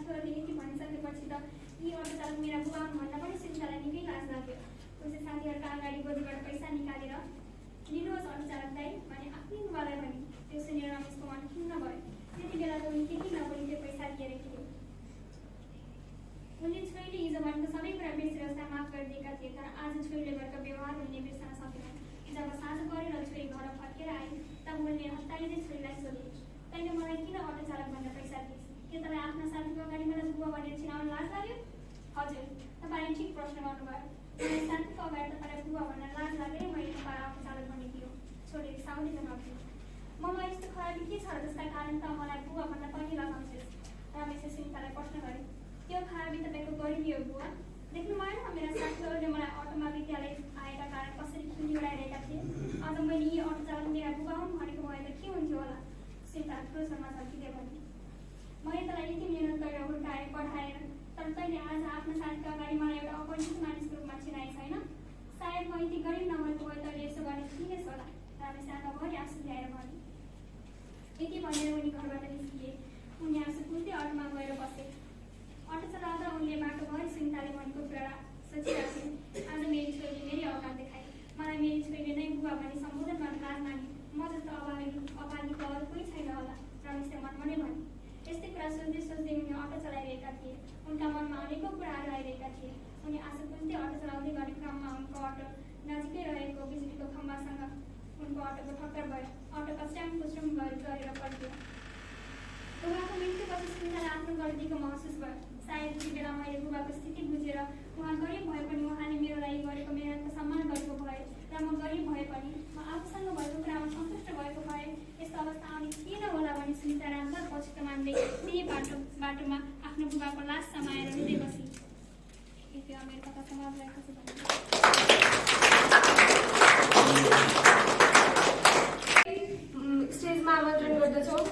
साथीहरूले यति भनिसकेपछि त यी अटो चालक मेरा बुबा भन्दा पनि सुनितालाई निकै लाज लाग्यो। उसले साथीहरूका अगाडि गोजीबाट पैसा निकालेर लिनुहोस् अटो चालक दाइ भने आफ्नै बुबालाई भने। त्यो सुनेर रमेशको मन खिन्न भयो। त्यति बेला त उनी केही नबोली त्यो पैसा लिएर हिँड्यो। उनले छोरीले हिजो भनेको सबै कुरा बिर्सेर उसलाई माफ गरिदिएका थिए, तर आज छोरीले गरेको व्यवहार उनले बिर्सन सकेनन्। जब साँझ परेर छोरी घर फर्केर आए तब उनले हतारिँदै छोरीलाई सोधे, तैँले मलाई किन अटो चालक भनेर पैसा दिइस्? के तपाईँ आफ्ना साथीको अगाडि मलाई बुबा भनेर चिनाउन लाज लाग्यो? हजुर, तपाईँले ठिक प्रश्न गर्नुभयो। मलाई साथीको अगाडि तपाईँलाई बुबा भनेर लाज लागेर मैले तपाईँलाई अटो चालक भनिदियो। छोरीले साउले जवाफ दियो। ममा यस्तो खराबी के छ र जसका कारण त मलाई बुबा भन्न पनि लगाउँछस्? रमेशले सुनितालाई प्रश्न गरे। त्यो खराबी तपाईँको गरिबी हो बुवा। देख्नु भएन मेरा साथीहरूले मलाई अटोमा विद्यालय आएका कारण कसरी खिल्ली उडाइरहेका थिए। आज मैले यी अटो चालक मेरा बुबा हुन् भनेको भए त के हुन्थ्यो होला? सुनिता क्रोधमा झल्किँदै भने, मैले तँलाई यति मेहनत गरेर हुर्काएँ पढाएँ, तर तैँले आज आफ्नो साथीको अगाडि मलाई एउटा अपरिचित मानिसको रूपमा चिनाए छैन। सायद म यति गरिब नभएको भए तैँले यसो गर्ने थिइनस् होला। रमेश आँखाभरि आँसु ल्याएर भने। यति भनेर उनी घरबाट निस्किए। उनी आँसु पुल्दै अटोमा गएर बसे। अटो चलाउँदा उनले बाटोभरि सुनिताले भनेको कुरा सोचिराखे। आज मेरी छोरीले मेरै औकात देखाए। मलाई मेरी छोरीले नै बुबा भनी सम्बोधन गर्न लाज माने। म जस्तो अभागीको अरू कोही छैन होला, रमेशले मनमा नै भने। यस्तै कुरा सोच्दै सोच्दै उनी अटो चलाइरहेका थिए। उनका मनमा अनेकौँ कुराहरू आइरहेका थिए। उनी आँसु पुल्दै अटो चलाउँदै गर्ने क्रममा उनको अटो नजिकै रहेको बिजुलीको खम्बासँग उनको अटोको ठक्कर भयो। अटो कस्ट्याङ पुस्ट्याङ गरेर पल्टियो। बुबाको मृत्युपछि सुनितालाई आफ्नो गल्तीको महसुस भयो। सायद त्यति बेला मैले बुबाको स्थिति बुझेर उहाँ गरिब भए पनि उहाँले मेरो लागि गरेको मेहनतको सम्मान गरेको भए र म गरिब भए पनि म आफूसँग भएको कुरामा सन्तुष्ट भएको भए यस्तो अवस्था आउने थिएन होला भने सुनिता राम्ररी पछुतो मान्दै त्यही बाटोमा आफ्नो बुबाको लास समाएर रुँदै बसी। यो मेरो कथा समाप्त भएको छ भने स्टेजमा आमन्त्रण गर्दछौँ।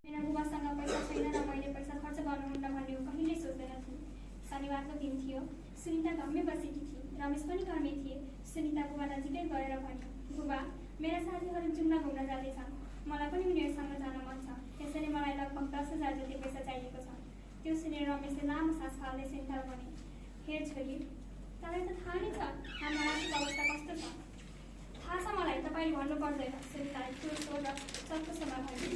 मेरा बुबासँग पैसा छैन र मैले पैसा खर्च गर्नुहुन्न भन्ने कहिल्यै सोच्दैन थिएँ। शनिबारको दिन थियो। सुनिता घरमै बसेकी थिए। रमेश पनि घरमै थिए। सुनिता बुबा नजिकै गएर भने, बुबा मेरा साथीहरू जुम्ला घुम्न जाँदैछन्। मलाई पनि उनीहरूसँग जान मन छ। त्यसैले मलाई लगभग 10,000 जति पैसा चाहिएको छ। त्यो सुनेर रमेशले लामो सास फाल्दै सुनितालाई भने, हेर छोरी, तपाईँ त थाहा नै छ हाम्रो आर्थिक अवस्था कस्तो छ। थाहा छ मलाई, तपाईँले भन्नु पर्दैन। सुनिताले चोटो र चक्कोसमा भने।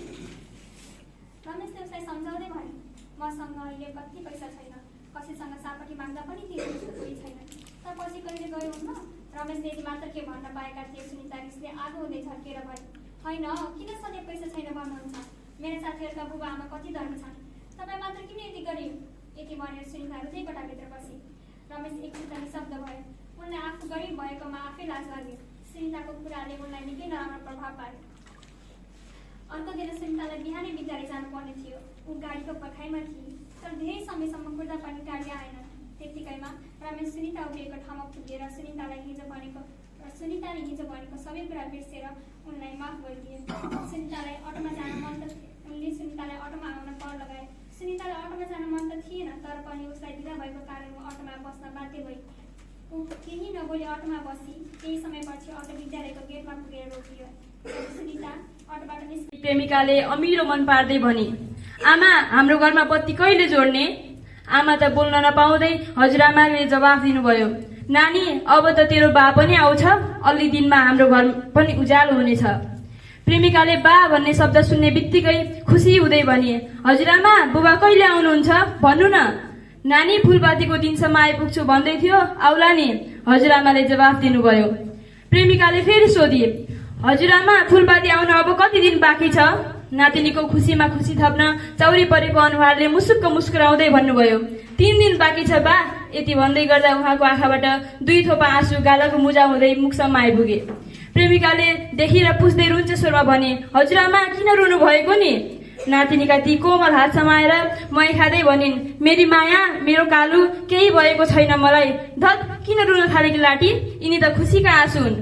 रमेशले उसलाई सम्झाउँदै भने, मसँग अहिले कति पैसा छैन, कसैसँग सापट्टि माग्दा पनि तिर्नु कोही छैन, तर पछि कहिले गयो हुन्न? रमेशले यति मात्र के भन्न पाएका थिए। सुनिता रिसले आगो हुँदै झर्केर भने, होइन किन सधैँ पैसा छैन भन्नुहुन्छ? मेरा साथीहरूका बुबा आमा कति धर्म छन्, तपाईँ मात्र किन यति गरिब? यति भनेर सुनिता रुँदै कोठाभित्र बसी। रमेश एकछिन निशब्द भयो। उनलाई आफू गरिब भएकोमा आफै लाज लाग्यो। सुनिताको कुराले उनलाई निकै नराम्रो प्रभाव पार्यो। अर्को दिन सुनितालाई बिहानै विद्यालय जानुपर्ने थियो। ऊ गाडीको पर्खाइमा थिए, तर धेरै समयसम्म कुर्दा पनि गाडी आएन। त्यतिकैमा रमेश सुनिता उभिएको ठाउँमा पुगेर सुनिताले हिजो भनेको सबै कुरा बिर्सेर उनलाई माफ गरिदिए। सुनितालाई अटोमा जान मन त उनले सुनितालाई अटोमा आउन कर लगाए। सुनितालाई अटोमा जान मन त थिएन, तर पनि उसलाई ढिला भएको कारण ऊ अटोमा बस्न बाध्य भई। ऊ केही नबोली अटोमा बसी। केही समयपछि अटो विद्यालयको गेटमा पुगेर रोकियो। सुनिता अटोबाट निस्कि प्रेमिकाले अमिलो मन पार्दै भनी, आमा हाम्रो घरमा बत्ती कहिले जोड्ने? आमा त बोल्न नपाउँदै हजुरआमाले जवाफ दिनुभयो, नानी अब त तेरो बा पनि आउँछ, अलि दिनमा हाम्रो घर पनि उज्यालो हुनेछ। प्रेमिकाले बा भन्ने शब्द सुन्ने बित्तिकै खुसी हुँदै भनिए, हजुरआमा बुबा कहिले आउनुहुन्छ भन्नु न। नानी फुलपातीको दिनसम्म आइपुग्छु भन्दै थियो, आउला नि, हजुरआमाले जवाफ दिनुभयो। प्रेमिकाले फेरि सोधिए, हजुरआमा फुलपाती आउन अब कति दिन बाँकी छ? नातिनीको खुसीमा खुसी थप्न चौरी परेको अनुहारले मुसुक्क मुस्कुराउँदै भन्नुभयो, 3 दिन बाँकी छ बा। यति भन्दै गर्दा उहाँको आँखाबाट 2 थोपा आँसु गालाको मुजा हुँदै मुखसम्म आइपुगे। प्रेमिकाले देखेर पुस्दै रुन्छ स्वरमा भने, हजुरआमा किन रुनु भएको नि? नातिनीका ती कोमल हात समाएर मै खाँदै भनिन्, मेरी माया मेरो कालु केही भएको छैन मलाई, धत किन रुन थालेकी लाटी, यिनी त खुसीका आँसु हुन्।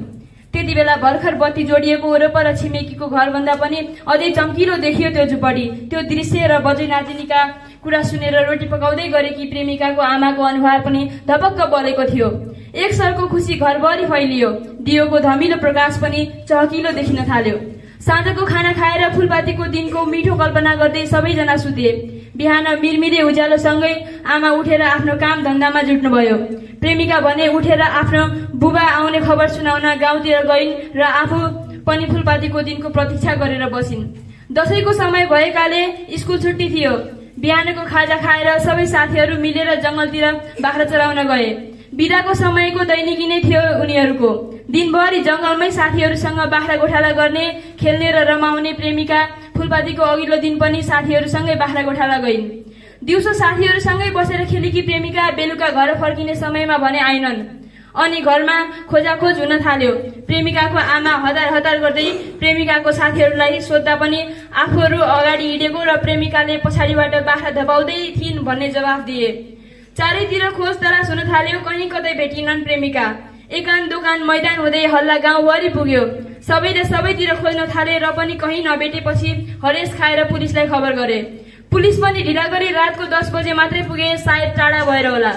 त्यति बेला भर्खर बत्ती जोडिएको वरपर छिमेकीको घरभन्दा पनि अझै चम्किलो देखियो त्यो झुपडी। त्यो दृश्य र बजै नातिनीका कुरा सुनेर रोटी पकाउँदै गरेकी प्रेमिकाको आमाको अनुहार पनि धपक्क बलेको थियो। एक सरको खुसी घरभरि फैलियो। दियोको धमिलो प्रकाश पनि चहकिलो देखिन थाल्यो। साँझको खाना खाएर फुलपातीको दिनको मिठो कल्पना गर्दै सबैजना सुते। बिहान मिरमिरे उज्यालोसँगै आमा उठेर आफ्नो काम धन्दामा जुट्नुभयो। प्रेमिका भने उठेर आफ्नो बुबा आउने खबर सुनाउन गाउँतिर गइन् र आफू पनि फुलपातीको दिनको प्रतीक्षा गरेर बसिन्। दशैंको समय भएकाले स्कुल छुट्टी थियो। बिहानको खाजा खाएर सबै साथीहरू मिलेर जंगलतिर बाख्रा चराउन गए। बिदाको समयको दैनिकी नै थियो उनीहरूको। दिनभरि जंगलमै साथीहरूसँग बाख्रा गोठाला गर्ने, खेल्ने र रमाउने प्रेमिका फुलपातीको अघिल्लो दिन पनि साथीहरूसँगै बाख्रा गोठाला गइन्। दिउँसो साथीहरूसँगै बसेर खेलेकी प्रेमिका बेलुका घर फर्किने समयमा भने आइनन्। अनि घरमा खोजाखोज हुन थाल्यो। प्रेमिकाको आमा हतार हतार गर्दै प्रेमिकाको साथीहरूलाई सोद्धा पनि आफूहरू अगाडि हिँडेको र प्रेमिकाले पछाडिबाट बाख्रा धपाउँदै थिइन् भन्ने जवाफ दिए। चारैतिर खोज तलास हुन थाल्यो, कहीँ कतै भेटिनन् प्रेमिका। एकान दोकान मैदान हुँदै हल्ला गाउँभरि पुग्यो। सबैले सबैतिर खोज्न थाले र पनि कहीँ नभेटेपछि हरेस खाएर पुलिसलाई खबर गरे। पुलिस पनि ढिला गरी रातको 10 बजे मात्रै पुगे, सायद टाढा भएर होला।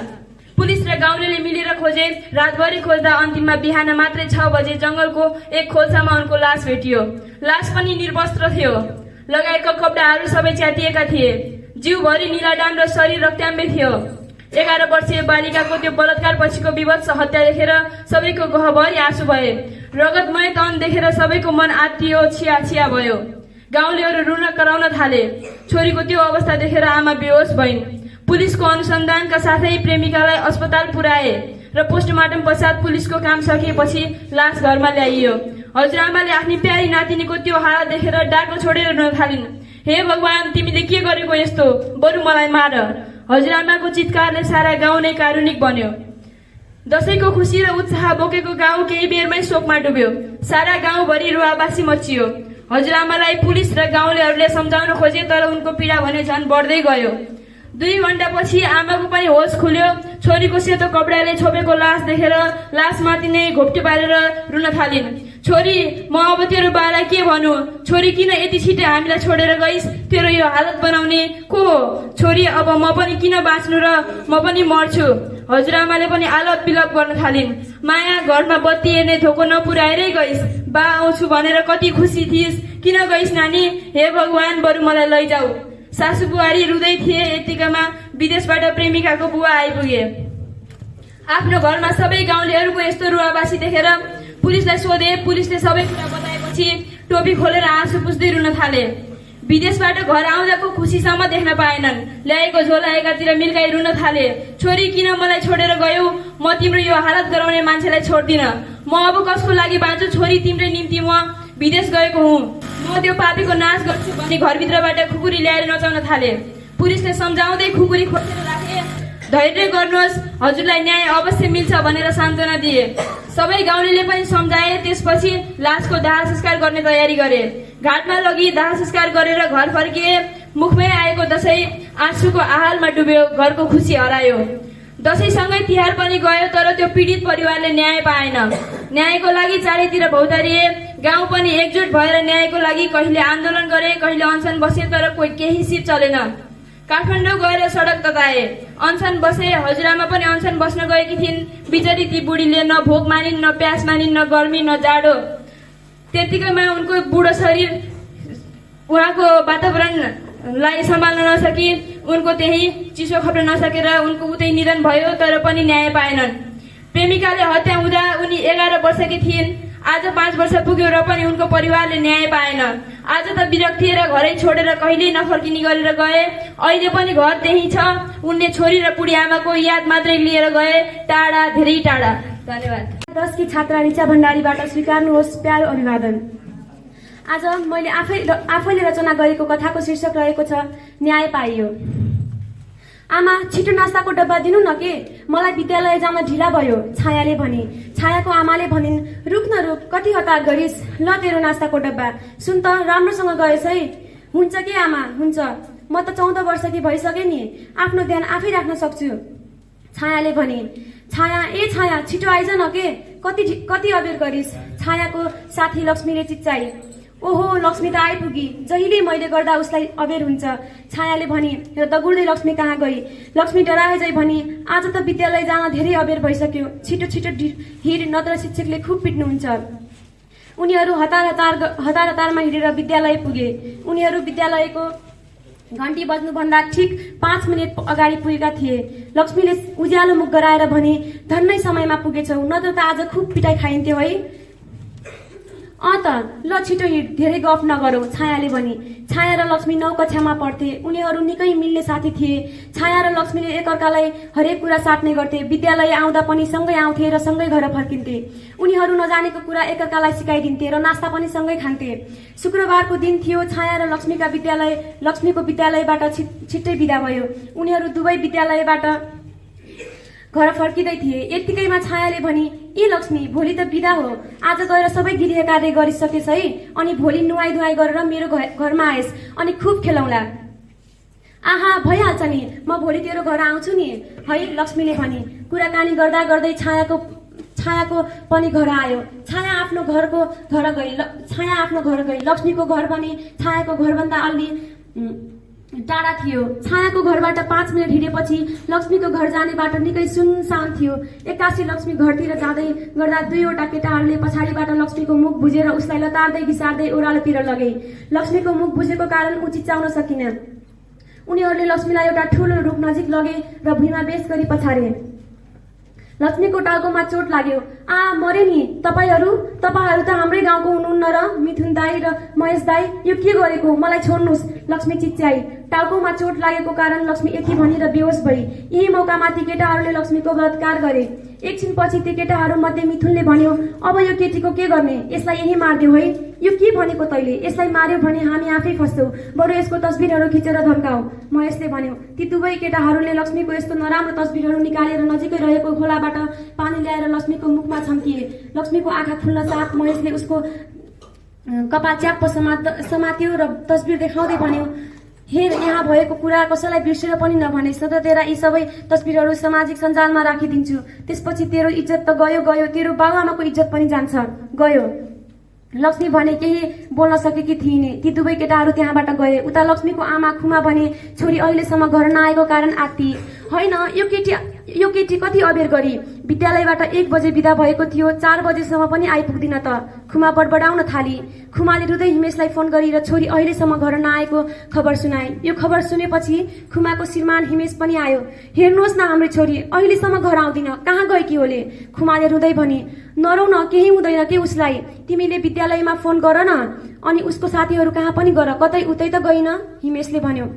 पुलिस र गाउँलेले मिलेर खोजे। रातभरि खोज्दा अन्तिममा बिहान मात्रै 6 बजे जंगलको एक खोल्सामा उनको लास भेटियो। लास पनि निर्वस्त्र थियो। लगाएका कपडाहरू सबै च्यातिएका थिए। जिउभरि नीलाडाम र शरीर रक्त्याम्बे थियो। 11 वर्षीय बालिकाको त्यो बलात्कार पछिको विभत्स हत्या देखेर सबैको गहभरि आँसु भए। रगतमय तन देखेर सबैको मन आत्तियो, छिया छिया भयो। गाउँलेहरू रुन कराउन थाले। छोरीको त्यो अवस्था देखेर आमा बेहोस भइन्। पुलिसको अनुसन्धानका साथै प्रेमिकालाई अस्पताल पुर्याए र पोस्टमार्टम पश्चात पुलिसको काम सकिएपछि लास घरमा ल्याइयो। हजुरआमाले आफ्नी प्यारी नातिनीको त्यो हालत देखेर डाको छोडेर रुन थालिन्। हे भगवान, तिमीले के गरेको यस्तो? बरु मलाई मार। हजुरआमाको चितकारले सारा गाउँ नै कारुणिक बन्यो। दशैंको खुसी र उत्साह बोकेको गाउँ केही बेरमै शोकमा डुब्यो। सारा गाउँभरि रुवाबासी मचियो। हजुरआमालाई पुलिस र गाउँलेहरूले सम्झाउन खोजे, तर उनको पीडा भने झन् बढ्दै गयो। 2 घण्टापछि आमाको पनि होस खुल्यो। छोरीको सेतो कपडाले छोपेको लास देखेर लासमाथि नै घोप्टे पारेर रुन थालिन्। छोरी, म अब तेरो बालाई के भनौँ? छोरी, किन यति छिटै हामीलाई छोडेर गइस्? तेरो यो हालत बनाउने को हो? छोरी, अब म पनि किन बाँच्नु र म पनि मर्छु। हजुरआमाले पनि आलप बिलप गर्न थालिन्। माया, घरमा बत्ती हेर्ने धोको नपुर्याएरै गइस्। बा आउँछु भनेर कति खुसी थिइस्, किन गइस् नानी? हे भगवान, बरु मलाई लैजाऊ। सासु बुहारी रुँदै थिए। यतिकैमा विदेशबाट प्रेमिकाको बुवा आइपुगे। आफ्नो घरमा सबै गाउँलेहरूको यस्तो रुवाबासी देखेर पुलिसलाई सोधे। पुलिसले सबै कुरा बताएपछि टोपी खोलेर आँसु पुस्दै रुन थाले। विदेशबाट घर आउँदाको खुसीसम्म देख्न पाएनन्। ल्याएको झोला एकातिर मिल्काई रुन थाले। छोरी, किन मलाई छोडेर गयौ? म तिम्रो यो हालत गराउने मान्छेलाई छोड्दिन। म अब कसको लागि बाँच्छु? छोरी, तिम्रै निम्ति म विदेश गएको हुँ। म त्यो पापीको नाश गर्छु भने घरभित्रबाट खुकुरी ल्याएर नचाउन थाले। पुलिसले सम्झाउँदै खुकुरी खोसेर राखे। धैर्य गर्नुहोस्, हजुरलाई न्याय अवश्य मिल्छ भनेर सान्त्वना दिए। सबै गाउँलेले पनि सम्झाए। त्यसपछि लासको दाह संस्कार गर्ने तयारी गरे। घाटमा लगी दाह संस्कार गरेर घर फर्किए। मुखमै आएको दशैं आँसुको आहालमा डुब्यो। घरको खुसी हरायो। दशैंसँगै तिहार पनि गयो, तर त्यो पीडित परिवारले न्याय पाएन। न्यायको लागि चारैतिर भौतारिए। गाउँ पनि एकजुट भएर न्यायको लागि कहिले आन्दोलन गरे, कहिले अनसन बसे, तर केही सिप चलेन। काठमाडौँ गएर सडक तताए, अनसन बसे। हजुरआमा पनि अनसन बस्न गएकी थिइन्। बिचरी ती बुढीले न भोक मानिन्, न प्यास मानिन्, न गर्मी, न जाडो। त्यतिकैमा उनको बुढो शरीर उहाँको वातावरणलाई सम्हाल्न नसकी उनको त्यही चिसो खप्न नसकेर उनको उतै निधन भयो, तर पनि न्याय पाएनन्। प्रेमिकाले हत्या हुँदा उनी 11 वर्षकी थिइन्। आज 5 वर्ष पुग्यो र पनि उनको परिवारले न्याय पाएन। आज त विरक्तिएर घरै छोडेर कहिल्यै नफर्किने गरेर गए। अहिले पनि घर त्यही छ। उनले छोरी र बुढी आमाको याद मात्रै लिएर गए, टाढा, धेरै टाढा। धन्यवाद। 10 की छात्रा ऋचा भण्डारीबाट स्वीकार्नुहोस् प्यारो अभिवादन। आज मैले आफैले रचना गरेको कथाको शीर्षक रहेको छ न्याय पाइयो। आमा, छिटो नास्ताको डब्बा दिनु न के? मलाई विद्यालय जान ढिला भयो, छायाले भनी। छायाको आमाले भनिन्, रुक न रुक, कति हतार गरिस्? ल तेरो नास्ताको डब्बा। सुन त, राम्रोसँग गएछ है? हुन्छ के आमा, हुन्छ। म त 14 वर्षकी भइसके नि, आफ्नो ध्यान आफै राख्न सक्छु। छायाले भनी। छाया, ए छाया, छिटो आइज न के? कति अबेर गरिस्? छायाको साथी लक्ष्मीले चिच्चाई। ओहो, लक्ष्मी त आइपुगी। जहिले मैले गर्दा उसलाई अबेर हुन्छ। छायाले भनी र दगुर्दै लक्ष्मी कहाँ गई। लक्ष्मी डराए जै भनी, आज त विद्यालय जान धेरै अबेर भइसक्यो, छिटो छिटो हिँड, नत्र शिक्षकले खुब पिट्नुहुन्छ। उनीहरू हतार हतारमा हिँडेर विद्यालय पुगे। उनीहरू विद्यालयको घण्टी बज्नुभन्दा ठिक 5 मिनट अगाडि पुगेका थिए। लक्ष्मीले उज्यालो मुख गराएर भने, धन्नै समयमा पुगेछौ, नत्र त आज खुब पिटाइ खाइन्थ्यो है। त ल छिटो हिँड, धेरै गफ नगरौ, छायाले भनी। छाया र लक्ष्मी 9 कक्षामा पढ्थे। उनीहरू निकै मिल्ने साथी थिए। छाया र लक्ष्मीले एकअर्कालाई हरेक कुरा साट्ने गर्थे। विद्यालय आउँदा पनि सँगै आउँथे र सँगै घर फर्किन्थे। उनीहरू नजानेको कुरा एकअर्कालाई सिकाइदिन्थे र नास्ता पनि सँगै खान्थे। शुक्रबारको दिन थियो। छाया र लक्ष्मीको विद्यालयबाट छिट्टै बिदा भयो। उनीहरू दुवै विद्यालयबाट घर फर्किँदै थिए। यतिकैमा छायाले भनी, ए लक्ष्मी, भोलि त बिदा हो, आज गएर सबै गृह कार्य गरिसकेस् है, अनि भोलि नुहाई धुवाई गरेर मेरो घरमा आएस्, अनि खुब खेलौँला। आहा, भइहाल्छ नि, म भोलि तेरो घर आउँछु नि है, लक्ष्मीले भनी। कुराकानी गर्दा गर्दै छायाको पनि घर आयो। छाया आफ्नो घर गई। लक्ष्मीको घर पनि छायाको घरभन्दा अलि टाढा थियो। छायाको घरबाट 5 मिनट हिँडेपछि लक्ष्मीको घर जाने बाटो निकै सुनसान थियो। एक्कासी लक्ष्मी घरतिर जाँदै गर्दा 2वटा केटाहरूले पछाडिबाट लक्ष्मीको मुख बुझेर उसलाई लतार्दै घिसार्दै ओह्रालोतिर लगे। लक्ष्मीको मुख बुझेको कारण ऊ चिच्याउन सकिन। उनीहरूले लक्ष्मीलाई एउटा ठूलो रुख नजिक लगे र भुइँमा बेस गरी पछारे। लक्ष्मीको टाउकोमा चोट लाग्यो। आ, मरे नि तपाईहरू त हाम्रै गाउँको हुनुहुन्न र? मिथुन दाई र महेश दाई, यो के गरेको, मलाई छोड्नुहोस्, लक्ष्मी चिच्याई। टाउकोमा चोट लागेको कारण लक्ष्मी यति भनेर बेहोस भई। यही मौकामा ती केटाहरूले लक्ष्मीको बलात्कार गरे। एकछिनपछि ती केटाहरू मध्ये मिथुनले भन्यो, अब यो केटीको के गर्ने, यसलाई यही मारिदेऊ है। यो के भनेको तैले, यसलाई मार्यो भने हामी आफै फस्छौँ, बरु यसको तस्बिरहरू खिचेर धम्काऊ, महेशले भन्यो। ती दुवै केटाहरूले लक्ष्मीको यस्तो नराम्रो तस्बिरहरू निकालेर नजिकै रहेको खोलाबाट पानी ल्याएर लक्ष्मीको मुखमा छम्किए। लक्ष्मीको आँखा खुल्न साथ महेशले उसको कपाल च्याप्प समात्यो र तस्बिर देखाउँदै भन्यो, हेर, यहाँ भएको कुरा कसैलाई बिर्सेर पनि नभनेस्, न त तेरा यी सबै तस्बिरहरू सामाजिक सञ्जालमा राखिदिन्छु। त्यसपछि तेरो इज्जत त गयो, तेरो बाबुआमाको इज्जत पनि जान्छ, गयो। लक्ष्मी भने केही बोल्न सकेकी थिइन्। ती दुवै केटाहरू त्यहाँबाट गए। उता लक्ष्मीको आमा खुमा भने, छोरी अहिलेसम्म घर नआएको कारण आत्ती। होइन, यो केटी कति अबेर गरी विद्यालयबाट 1 बजे बिदा भएको थियो, 4 बजेसम्म पनि आइपुग्दिन त, खुमा बडबडाउन थाली। खुमाले रुँदै हिमेशलाई फोन गरी र छोरी अहिलेसम्म घर नआएको खबर सुनाए। यो खबर सुनेपछि खुमाको श्रीमान हिमेश पनि आयो। हेर्नुहोस् न, हाम्रो छोरी अहिलेसम्म घर आउँदिन, कहाँ गएकी होले? खुमाले रुँदै भनी, नरौ न, केही हुँदैन के उसलाई, तिमीले विद्यालयमा फोन गर न, अनि उसको साथीहरू कहाँ पनि गर, कतै उतै त गइन, हिमेशले भन्यो।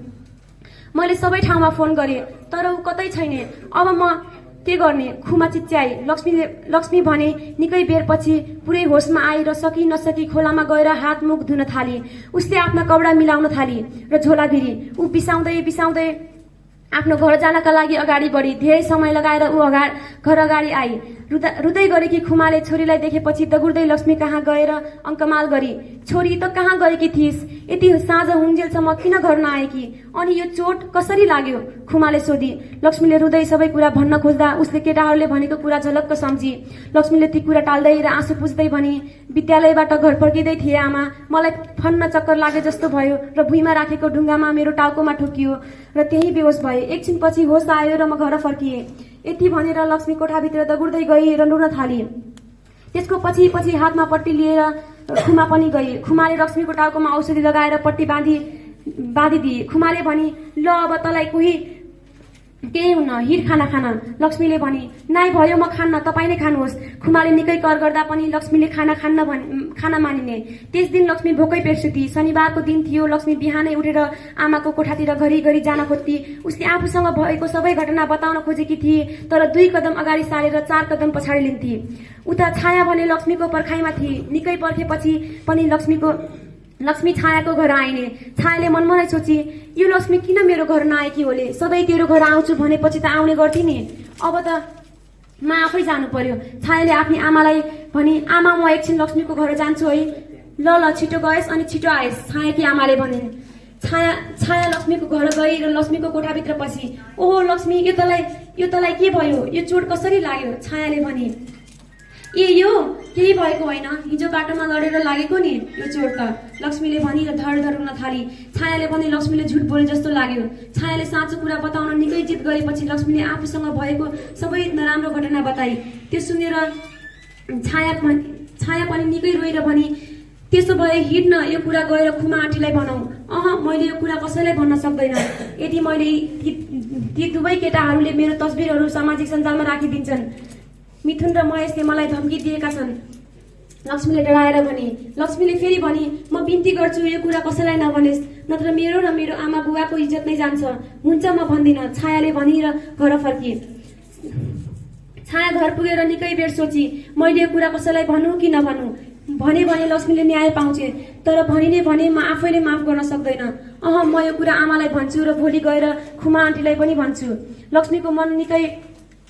मैले सबै ठाउँमा फोन गरेँ, तर ऊ कतै छैन, अब म के गर्ने, खुमा चिच्याई। लक्ष्मी भने निकै बेरपछि पुरै होसमा आई र सकी नसकी खोलामा गएर हात मुख धुन थाली। उसले आफ्ना कपडा मिलाउन थाली र झोला भिरी। ऊ बिसाउँदै आफ्नो घर जानका लागि अगाडि बढी। धेरै समय लगाएर ऊ घर अगाडि आई। रुँदै गरेकी खुमाले छोरीलाई देखेपछि दगुर्दै लक्ष्मी कहाँ गएर अङ्कमाल गरी, छोरी त कहाँ गएकी थिइस्, यति साँझ हुन्जेलसम्म किन घर नआएकी, अनि यो चोट कसरी लाग्यो, खुमाले सोधी। लक्ष्मीले रुँदै सबै कुरा भन्न खोज्दा उसले केटाहरूले भनेको कुरा झलक्क सम्झी। लक्ष्मीले ती कुरा टाल्दै र आँसु पुस्दै भनी, विद्यालयबाट घर फर्किँदै थिए आमा, मलाई फन्न चक्कर लागे जस्तो भयो र भुइँमा राखेको ढुङ्गामा मेरो टाउकोमा ठोकियो र त्यही बेहोस भए। एकछिनपछि होस आयो र म घर फर्किएँ। यति भनेर लक्ष्मी कोठाभित्र दगुर्दै गई र रुन थाली। त्यसको पछि हातमा पट्टी लिएर खुमा पनि गई। खुमाले लक्ष्मीको टाउकोमा औषधि लगाएर पट्टी बाँधिदिए। खुमाले भनी, ल अब तँलाई कोही केही हुन्न, हिँड खाना खान। लक्ष्मीले भनी, नाइ भयो, म खान्न, तपाईँ नै खानुहोस्। खुमाले निकै कर गर्दा पनि लक्ष्मीले खाना मानिने। त्यस दिन लक्ष्मी भोकै पेट सुती। शनिबारको दिन थियो। लक्ष्मी बिहानै उठेर आमाको कोठातिर घरि जान खोज्थी। उसले आफूसँग भएको सबै घटना बताउन खोजेकी थिए, तर 2 कदम अगाडि सारेर 4 कदम पछाडि लिन्थी। उता छाया भने लक्ष्मीको पर्खाइमा थिए। निकै पर्खेपछि पनि लक्ष्मी छायाको घर आइने। छायाले मनमा नै सोची, यो लक्ष्मी किन मेरो घर नआएकी होले, सधैँ तेरो घर आउँछु भनेपछि त आउने गर्थी नि, अब त म आफै जानु पर्यो। छायाले आफ्नी आमालाई भनी, आमा, म एकछिन लक्ष्मीको घर जान्छु है। ल छिटो गएस् अनि छिटो आएस्, छायाकी आमाले भनिन्। छाया लक्ष्मीको घर गई र लक्ष्मीको कोठाभित्र पसी। ओहो लक्ष्मी, यो तँलाई के भयो, यो चोट कसरी लाग्यो, छायाले भनी। यो केही भएको होइन, हिजो बाटोमा लडेर लागेको नि यो चोट त, लक्ष्मीले भनी र धर रुन थाली। छायाले भने लक्ष्मीले झुट बोले जस्तो लाग्यो। छायाले साँचो कुरा बताउन निकै जिद गरेपछि लक्ष्मीले आफूसँग भएको सबै नराम्रो घटना बताई। त्यो सुनेर छाया पनि निकै रोएर भनी, त्यसो भए हिँड्न, यो कुरा गएर खुमा आन्टीलाई भनौँ। मैले यो कुरा कसैलाई भन्न सक्दैन। यदि मैले ती दुवै केटाहरूले मेरो तस्बिरहरू सामाजिक सञ्जालमा राखिदिन्छन्। मिथुन र महेशले मलाई धम्की दिएका छन्, लक्ष्मीले डराएर भने। लक्ष्मीले फेरि भनी, म बिन्ती गर्छु यो कुरा कसैलाई नभनेस्, नत्र मेरो र मेरो आमा बुवाको इज्जत नै जान्छ। हुन्छ, म भन्दिनँ, छायाले भनी र घर फर्किए। छाया घर पुगेर निकै बेर सोची, मैले यो कुरा कसैलाई भनौँ कि नभनौँ। भने लक्ष्मीले न्याय पाउँछे, तर भनिने भने म आफैले माफ गर्न सक्दैन। म यो कुरा आमालाई भन्छु र भोलि गएर खुमा आन्टीलाई पनि भन्छु। लक्ष्मीको मन निकै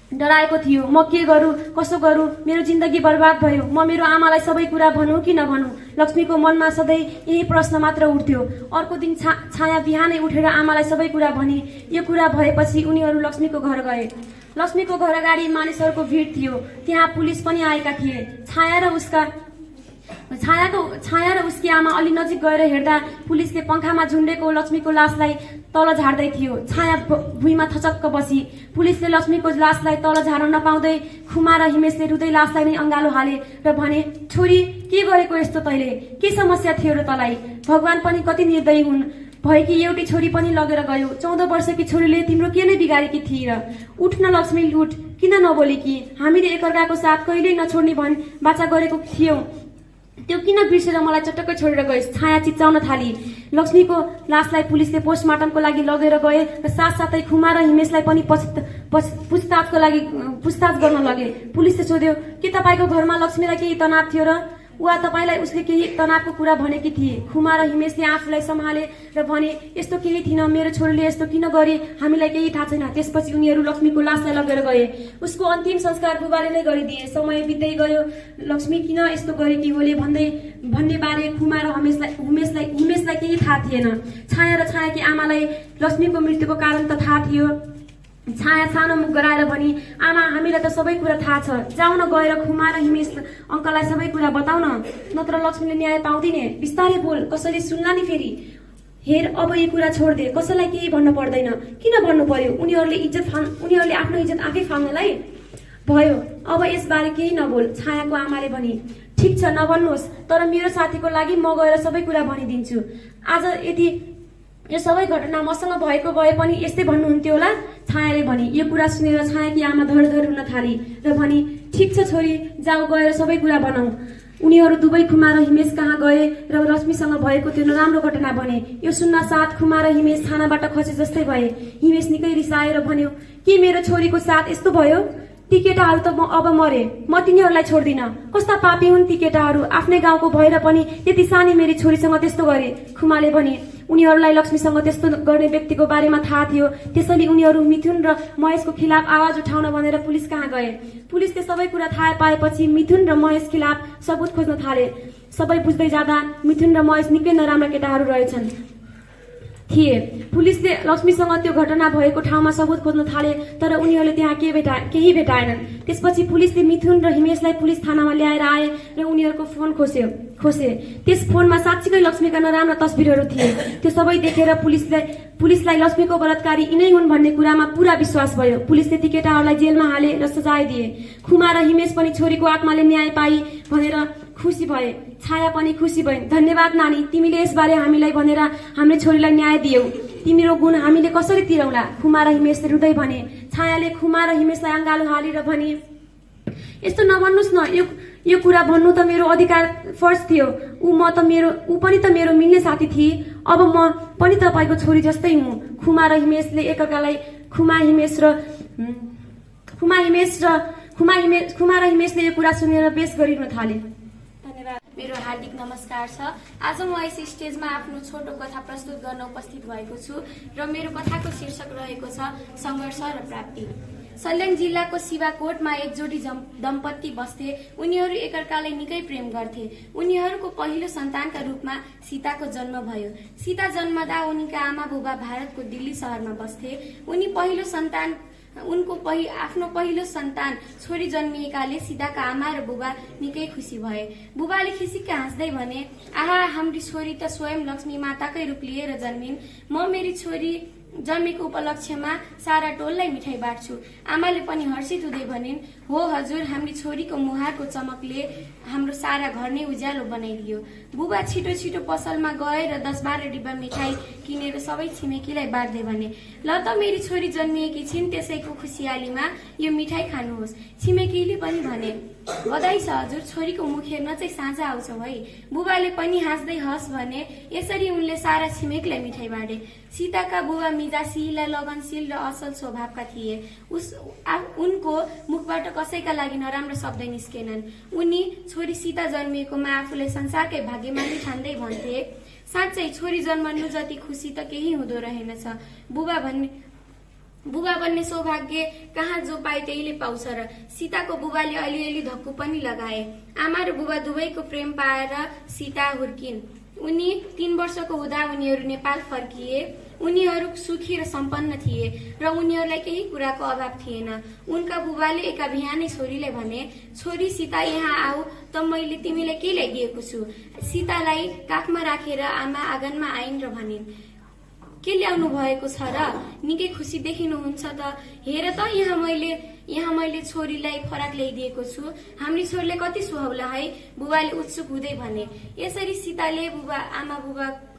डराएको थियो। म के गरौँ, कसो गरौँ, मेरो जिन्दगी बर्बाद भयो। म मेरो आमालाई सबै कुरा भनौँ कि नभनौँ? लक्ष्मीको मनमा सधैँ यही प्रश्न मात्र उठ्थ्यो। अर्को दिन छाया बिहानै उठेर आमालाई सबै कुरा भने। यो कुरा भएपछि उनीहरू लक्ष्मीको घर गए। लक्ष्मीको घर अगाडि मानिसहरूको भिड थियो। त्यहाँ पुलिस पनि आएका थिए। छाया र उसकी आमा अलि नजिक गएर हेर्दा पुलिसले पंखामा झुन्डेको लक्ष्मीको लासलाई तल झार्दै थियो। छाया भुइँमा थचक्क बसी। पुलिसले लक्ष्मीको लासलाई तल झार्न नपाउँदै खुमा र हिमेशले रुँदै लासलाई नै अंगालो हाले र भने, छोरी के गरेको यस्तो तैले? के समस्या थियो र तलाई? भगवान पनि कति निर्दयी हुन्, भएकी एउटी छोरी पनि लगेर गयो। 14 वर्षकी छोरीले तिम्रो के नै बिगारेकी थिए र? उठ न लक्ष्मी, उठ। किन नबोलेकी? हामीले एकअर्काको साथ कहिल्यै नछोड्ने बाचा गरेको थियौं, त्यो किन बिर्सेर मलाई चटक्कै छोडेर गइस्? छाया चिच्चाउन थाली। लक्ष्मीको लासलाई पुलिसले पोस्टमार्टमको लागि लगेर गए र साथसाथै खुमा र हिमेशलाई पनि पूछताछ गर्न लगे। पुलिसले सोध्यो, के तपाईँको घरमा लक्ष्मीलाई केही तनाव थियो र? वा तपाईँलाई उसले केही तनावको कुरा भनेकी थिए? खुमा र हिमेशले आफूलाई सम्हाले र भने, यस्तो केही थिएन, मेरो छोरीले यस्तो किन गरे, हामीलाई केही थाहा छैन। त्यसपछि उनीहरू लक्ष्मीको लासलाई लगेर गए। उसको अन्तिम संस्कार बुबाले नै गरिदिए। समय बित्दै गयो। लक्ष्मी किन यस्तो गरेकी होले भन्ने बारे खुमा र हिमेशलाई केही थाहा थिएन। छाया र छायाकी आमालाई लक्ष्मीको मृत्युको कारण त थाहा थियो। छाया सानो मुख गराएर भनी, आमा, हामीलाई त सबै कुरा थाहा छ। जाउँ न, गएर खुमा र हिमेश अङ्कललाई सबै कुरा बताउन, नत्र लक्ष्मीले न्याय पाउँदिने। बिस्तारै बोल, कसैले सुन्ला नि फेरि। हेर, अब यो कुरा छोड्दे, कसैलाई केही भन्न पर्दैन। किन भन्नु पर्यो? उनीहरूले आफ्नो इज्जत आफै फाल्नलाई भयो। अब यसबारे केही नबोल, छायाको आमाले भनी। ठिक छ, नभन्नुहोस्, तर मेरो साथीको लागि म गएर सबै कुरा भनिदिन्छु। आज यदि यो सबै घटना मसँग भएको भए पनि यस्तै भन्नुहुन्थ्यो होला, छायाले भनी। यो कुरा सुनेर छायाकी आमा धडधड रुन थाली र भनी, ठिक छ छोरी, जाऊ, गएर सबै कुरा बनाऊ। उनीहरू दुवै खुमा र हिमेश कहाँ गए र लक्ष्मीसँग भएको त्यो नराम्रो घटना भने। यो सुन्न साथ खुमा र हिमेश छानाबाट खसे जस्तै भए। हिमेश निकै रिसाएर भन्यो, के मेरो छोरीको साथ यस्तो भयो? ती केटाहरू त अब मरे, म तिनीहरूलाई छोड्दिन। कस्ता पापी हुन् ती केटाहरू, आफ्नै गाउँको भएर पनि यति सानी मेरी छोरीसँग त्यस्तो गरे। खुमाले भने, उनीहरूलाई लक्ष्मीसँग त्यस्तो गर्ने व्यक्तिको बारेमा थाहा थियो, त्यसैले उनीहरू मिथुन र महेशको खिलाफ आवाज उठाउन भनेर पुलिस कहाँ गए। पुलिसले सबै कुरा थाहा पाएपछि मिथुन र महेश खिलाफ सबुत खोज्न थाले। सबै बुझ्दै जाँदा मिथुन र महेश निकै नराम्रा केटाहरू रहेछन् थिए। पुलिसले लक्ष्मीसँग त्यो घटना भएको ठाउँमा सबुत खोज्न थाले, तर उनीहरूले त्यहाँ केही भेटाएनन्। त्यसपछि पुलिसले मिथुन र हिमेशलाई पुलिस थानामा ल्याएर आए र उनीहरूको फोन खोसे। त्यस फोनमा साँच्चीकै लक्ष्मीका नराम्रा तस्बिरहरू थिए। त्यो सबै देखेर पुलिसलाई लक्ष्मीको बलात्कारी यिनै हुन् भन्ने कुरामा पूरा विश्वास भयो। पुलिसले ती केटाहरूलाई जेलमा हाले र सजाय दिए। खुमा र हिमेश पनि छोरीको आत्माले न्याय पाई भनेर खुसी भए। छाया पनि खुसी भइन्। धन्यवाद नानी, तिमीले यसबारे हामीलाई भनेर हाम्रो छोरीलाई न्याय दियौ। तिम्रो गुण हामीले कसरी तिरौला? खुमा र हिमेशले रुँदै भने। छायाले खुमा र हिमेशलाई अँगालो हालेर भने, यस्तो नभन्नुहोस् न, यो कुरा भन्नु त मेरो अधिकार फर्ज थियो। ऊ पनि त मेरो मिल्ने साथी थिए। अब म पनि तपाईँको छोरी जस्तै हुँ। खुमा र हिमेशले एकअर्कालाई खुमा र हिमेशले यो कुरा सुनेर बेस गरिन थाले। मेरो हार्दिक नमस्कार छ। आज म यस स्टेजमा आफ्नो छोटो कथा प्रस्तुत गर्न उपस्थित भएको छु र मेरो कथाको शीर्षक रहेको छ संघर्ष र प्राप्ति। सल्यान जिल्लाको शिवाकोटमा एक जोडी दम्पति बस्थे। उनीहरू एकअर्कालाई निकै प्रेम गर्थे। उनीहरूको पहिलो सन्तानका रूपमा सीताको जन्म भयो। सीता जन्मदा उनीका आमा बुबा भारतको दिल्ली शहरमा बस्थे। आफ्नो पहिलो सन्तान छोरी जन्मिएकाले सीताका आमा र बुबा निकै खुसी भए। बुबाले खिसिक्क हाँस्दै भने, आहा, हाम्री छोरी त स्वयं लक्ष्मी माताकै रूप लिएर जन्मिन्। म मेरी छोरी जन्मेको उपलक्ष्यमा सारा टोललाई मिठाई बाँड्छु। आमाले पनि हर्षित हुँदै भनिन्, हो हजुर, हाम्रो छोरीको मुहारको चमकले हाम्रो सारा घर नै उज्यालो बनाइदियो। बुबा छिटो छिटो पसलमा गएर 10-12 डिब्बा मिठाई किनेर सबै छिमेकीलाई बाँड्दै भने, ल त मेरी छोरी जन्मिएकी छिन्, त्यसैको खुसियालीमा यो मिठाई खानुहोस्। छिमेकीले पनि भने, बधाई छ हजुर, छोरीको मुख हेर्न चाहिँ साँझ आउँछ है। बुबाले पनि हाँस्दै हस् भने। यसरी उनले सारा छिमेकलाई मिठाई बाँडे। सीताका बुबा मिजासिला, लगनशील र असल स्वभावका थिए। उनको मुखबाट कसैका लागि नराम्रो शब्द निस्केनन्। उनी छोरी सीता जन्मिएकोमा आफूलाई संसारकै भाग्यमानी ठान्दै भन्थे, साँच्चै छोरी जन्मनु जति खुसी त केही हुँदो रहेनछ। बुबा बन्ने सौभाग्य कहाँ जो पाए त्यहीले पाउँछ र। सीताको बुबाले अलिअलि धक्कु पनि लगाए। आमा र बुबा दुवैको प्रेम पाएर सीता हुर्किन्। उनी 3 वर्षको हुँदा उनीहरू नेपाल फर्किए। उनीहरू सुखी र सम्पन्न थिए र उनीहरूलाई केही कुराको अभाव थिएन। उनका बुबाले एका बिहानै छोरीलाई भने, छोरी सीता यहाँ आऊ त मैले तिमीलाई के ल्याइदिएको छु। सीतालाई काखमा राखेर आमा आँगनमा आइन् र भनिन्, के ल्याउनु भएको छ र? निकै खुसी देखिनुहुन्छ त। हेर त यहाँ मैले छोरीलाई फराक ल्याइदिएको छु। हाम्रो छोरीलाई कति सुहाउला है, बुबाले उत्सुक हुँदै भने। यसरी सीताले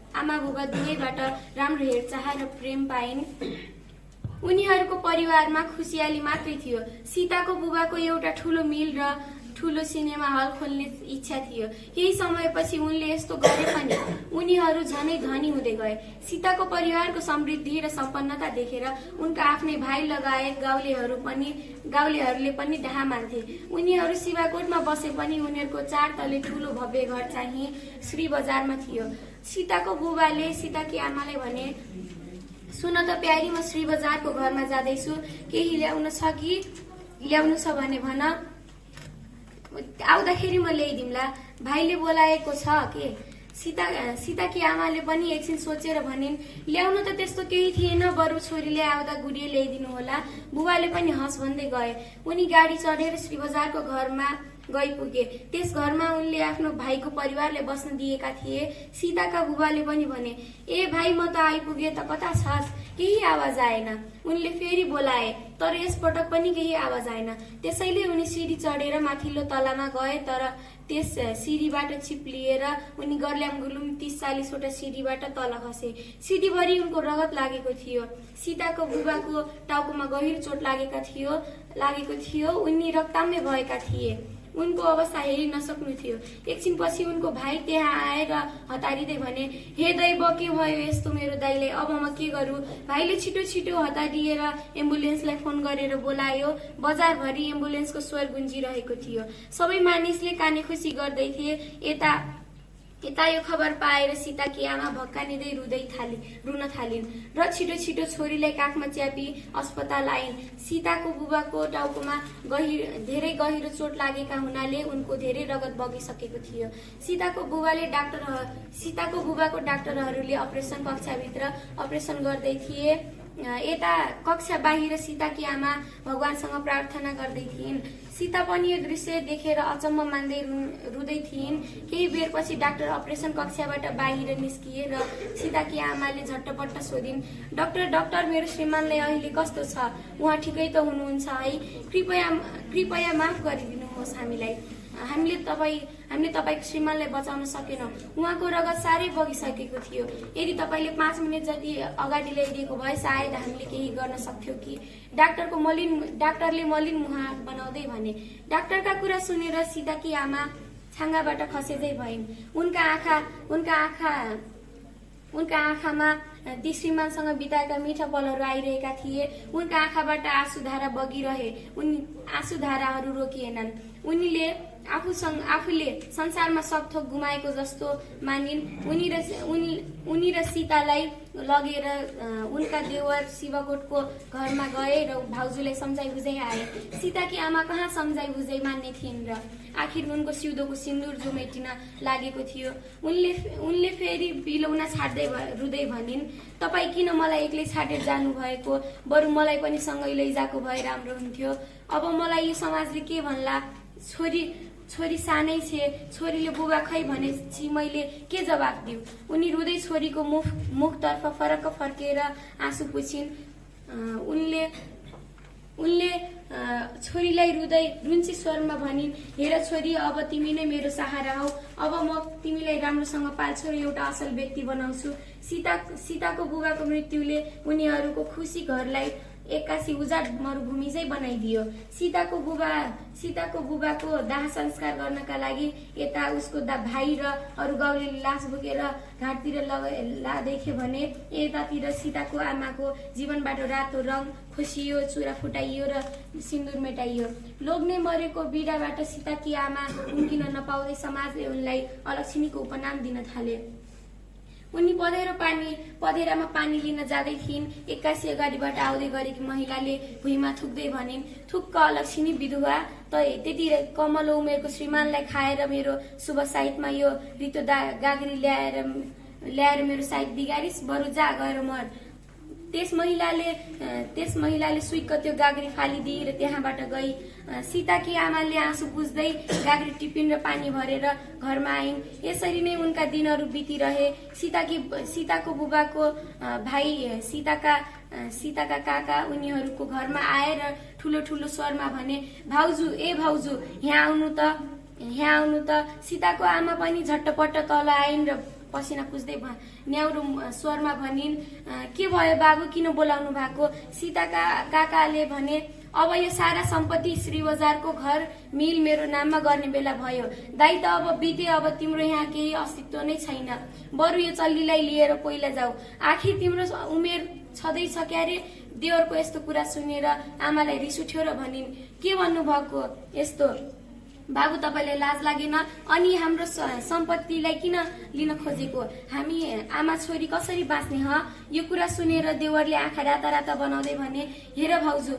आमा बुबा दुवैबाट राम्रो हेरचाह र प्रेम पाइन्। उनीहरूको परिवारमा खुसियाली मात्रै थियो। सीताको बुबाको एउटा ठूलो मिल र ठूलो सिनेमा हल खोल्ने इच्छा थियो। केही समयपछि उनले यस्तो गरे पनि उनीहरू झनै धनी हुँदै गए। सीताको परिवारको समृद्धि र सम्पन्नता देखेर उनका आफ्नै भाइ लगायत गाउँलेहरूले पनि डाहा मान्थे। उनीहरू शिवाकोटमा बसे पनि उनीहरूको 4 तले ठूलो भव्य घर चाहिँ श्री बजारमा थियो। सीताको बुबाले सीताकी आमालाई भने, सुन त प्यारी, म श्री बजारको घरमा जाँदैछु, केही ल्याउनु छ भने भन, आउँदाखेरि म ल्याइदिउँला। भाइले बोलाएको छ के? सीताकी आमाले पनि एकछिन सोचेर भनिन्, ल्याउनु त त्यस्तो केही थिएन, बरु छोरीले आउँदा गुडियो ल्याइदिनु होला। बुबाले पनि हस् भन्दै गए। उनी गाडी चढेर श्री बजारको घरमा गइपुगे। त्यस घरमा उनले आफ्नो भाइको परिवारले बस्न दिएका थिए। सीताका बुबाले पनि भने, ए भाइ, म त आइपुगे त, कता छस्? केही आवाज आएन। उनले फेरि बोलाए, तर यसपटक पनि केही आवाज आएन। त्यसैले उनी सिडी चढेर माथिल्लो तलामा गए, तर त्यस सिडीबाट चिप्लिएर उनी गर्ल्यामगुलुम 30-40 वटा सिडीबाट तल खसे। सिडीभरि उनको रगत लागेको थियो। सीताको बुबाको टाउकोमा गहिरो चोट लागेको थियो। उनी रक्ताम्य भएका थिए। उनको अवस्था हेरि नसक्नु थियो। एकछिनपछि उनको भाइ त्यहाँ आएर हतारिँदै भने, हे दैव, के भयो यस्तो मेरो दाइलाई? अब म के गरूँ? भाइले छिटो छिटो हतारिएर एम्बुलेन्सलाई फोन गरेर बोलायो। बजारभरि एम्बुलेन्सको स्वर गुन्जिरहेको थियो। सबै मानिसले काने खुसी गर्दै थिए। यता यो खबर पाएर सीताकी आमा भक्कानिँदै रुन थालिन् र छिटो छिटो छोरीलाई काखमा च्यापी अस्पताल आइन्। सीताको बुबाको टाउकोमा धेरै गहिरो चोट लागेका हुनाले उनको धेरै रगत बगिसकेको थियो। सीताको बुबाको डाक्टरहरूले अपरेसन कक्षाभित्र अपरेसन गर्दै थिए। यता कक्षा बाहिर सीताकी आमा भगवानसँग प्रार्थना गर्दै थिइन्। सीता पनि यो दृश्य देखेर अचम्म मान्दै रुँदै थिइन्। केही बेरपछि डाक्टर अपरेसन कक्षाबाट बाहिर निस्किए र सीताकी आमाले झट्टपट्ट सोधिन्, डाक्टर, मेरो श्रीमानलाई अहिले कस्तो छ? उहाँ ठिकै त हुनुहुन्छ है? कृपया माफ गरिदिनुहोस् हामीलाई। हामीले तपाईँको श्रीमानलाई बचाउन सकेनौं। उहाँको रगत साह्रै बगिसकेको थियो। यदि तपाईँले 5 मिनट जति अगाडि ल्याइदिएको भए सायद हामीले केही गर्न सक्थ्यौं कि। डाक्टरले मलिन मुहार बनाउँदै भने। डाक्टरका कुरा सुनेर सीताकी आमा छाङ्गाबाट खसेदै भइन्। उनका आँखामा ती श्रीमानसँग बिताएका मीठा पलहरू आइरहेका थिए। उनका आँखाबाट आँसुधारा बगिरहे। आँसुधाराहरू रोकिएनन्। आफूले संसारमा सब थोक गुमाएको जस्तो मानिन्। उनी र सीतालाई लगेर उनका देवर शिवकोटको घरमा गए र भाउजूलाई सम्झाइ बुझाइ आए। सीताकी आमा कहाँ सम्झाइ बुझाइ मान्ने थिइन् र? आखिर उनको सिउँदोको सिन्दुर जो मेटिन लागेको थियो। उनले फेरि बिलौना छाड्दै रुँदै भनिन्, तपाईँ किन मलाई एक्लै छाडेर जानु भएको? बरु मलाई पनि सँगै लैजाको भए राम्रो हुन्थ्यो। अब मलाई यो समाजले के भन्ला? छोरी सानै छे। छोरीले बुबा खै भनेपछि मैले के जवाफ दिउ। उनी रुँदै छोरीको मुखतर्फ फरक्क फर्केर आँसु पुछिन्। उनले छोरीलाई रुन्ची स्वरमा भनिन्, हेर छोरी, अब तिमी नै मेरो सहारा हौ। अब म तिमीलाई राम्रोसँग पाल्छु र एउटा असल व्यक्ति बनाउँछु। सीताको बुबाको मृत्युले उनीहरूको खुसी घरलाई एक्कासी उजाड मरुभूमि चाहिँ बनाइदियो। सीताको बुबाको दाह संस्कार गर्नका लागि यता उसको भाइ र अरू गाउँले लास बोकेर घाटतिर लाँदैथे भने यतातिर सीताको आमाको जीवनबाट रातो रङ खोसियो, चुरा फुटाइयो र सिन्दुर मेटाइयो। लोग्ने मरेको बिडाबाट सीताकी आमा उम्किन नपाउँदै समाजले उनलाई अलक्षिणीको उपनाम दिन थाले। उनी पँधेरामा पानी लिन जाँदै थिइन्। एक्कासी अगाडिबाट आउँदै गरेकी महिलाले भुइँमा थुक्दै भनिन्, थुक्क अलक्षिणी विधवा, त त्यति कमलो उमेरको श्रीमानलाई खाएर मेरो शुभ साइतमा यो रितो गाग्री ल्याएर मेरो साइत बिगारिस, बरु जा गएर मर। त्यस महिलाले सुइक्क त्यो गाग्री फालिदिए र त्यहाँबाट गई। सीताकी आमाले आँसु बुझ्दै गाग्री टिपिन् र पानी भरेर घरमा आइन्। यसरी नै उनका दिनहरू बितिरहे। सीताको बुबाको भाइ सीताका काका उनीहरूको घरमा आएर ठुलो ठुलो स्वरमा भने, भाउजू यहाँ आउनु त। सीताको आमा पनि झट्टपट्ट तल आइन् र पसिना पुस्दै न्याउरो स्वरमा भनिन्, के भयो बाबु, किन बोलाउनु भएको? सीताका काकाले भने, अब यो सारा सम्पत्ति श्री बजारको घर मिल मेरो नाममा गर्ने बेला भयो। दाइ त अब बिते, अब तिम्रो यहाँ केही अस्तित्व नै छैन। बरु यो चल्लीलाई लिएर पहिला जाऊ। आखिर तिम्रो उमेर छँदैछ क्यारे? देवरको यस्तो कुरा सुनेर आमालाई रिस उठ्यो र भनिन्, के भन्नुभएको यस्तो? बाबु, तपाईँलाई लाज लागेन? अनि हाम्रो सम्पत्तिलाई किन लिन खोजेको? हामी आमा छोरी कसरी बाँच्ने? यो कुरा सुनेर देवरले आँखा राता राता बनाउँदै भने, हेर भाउजू,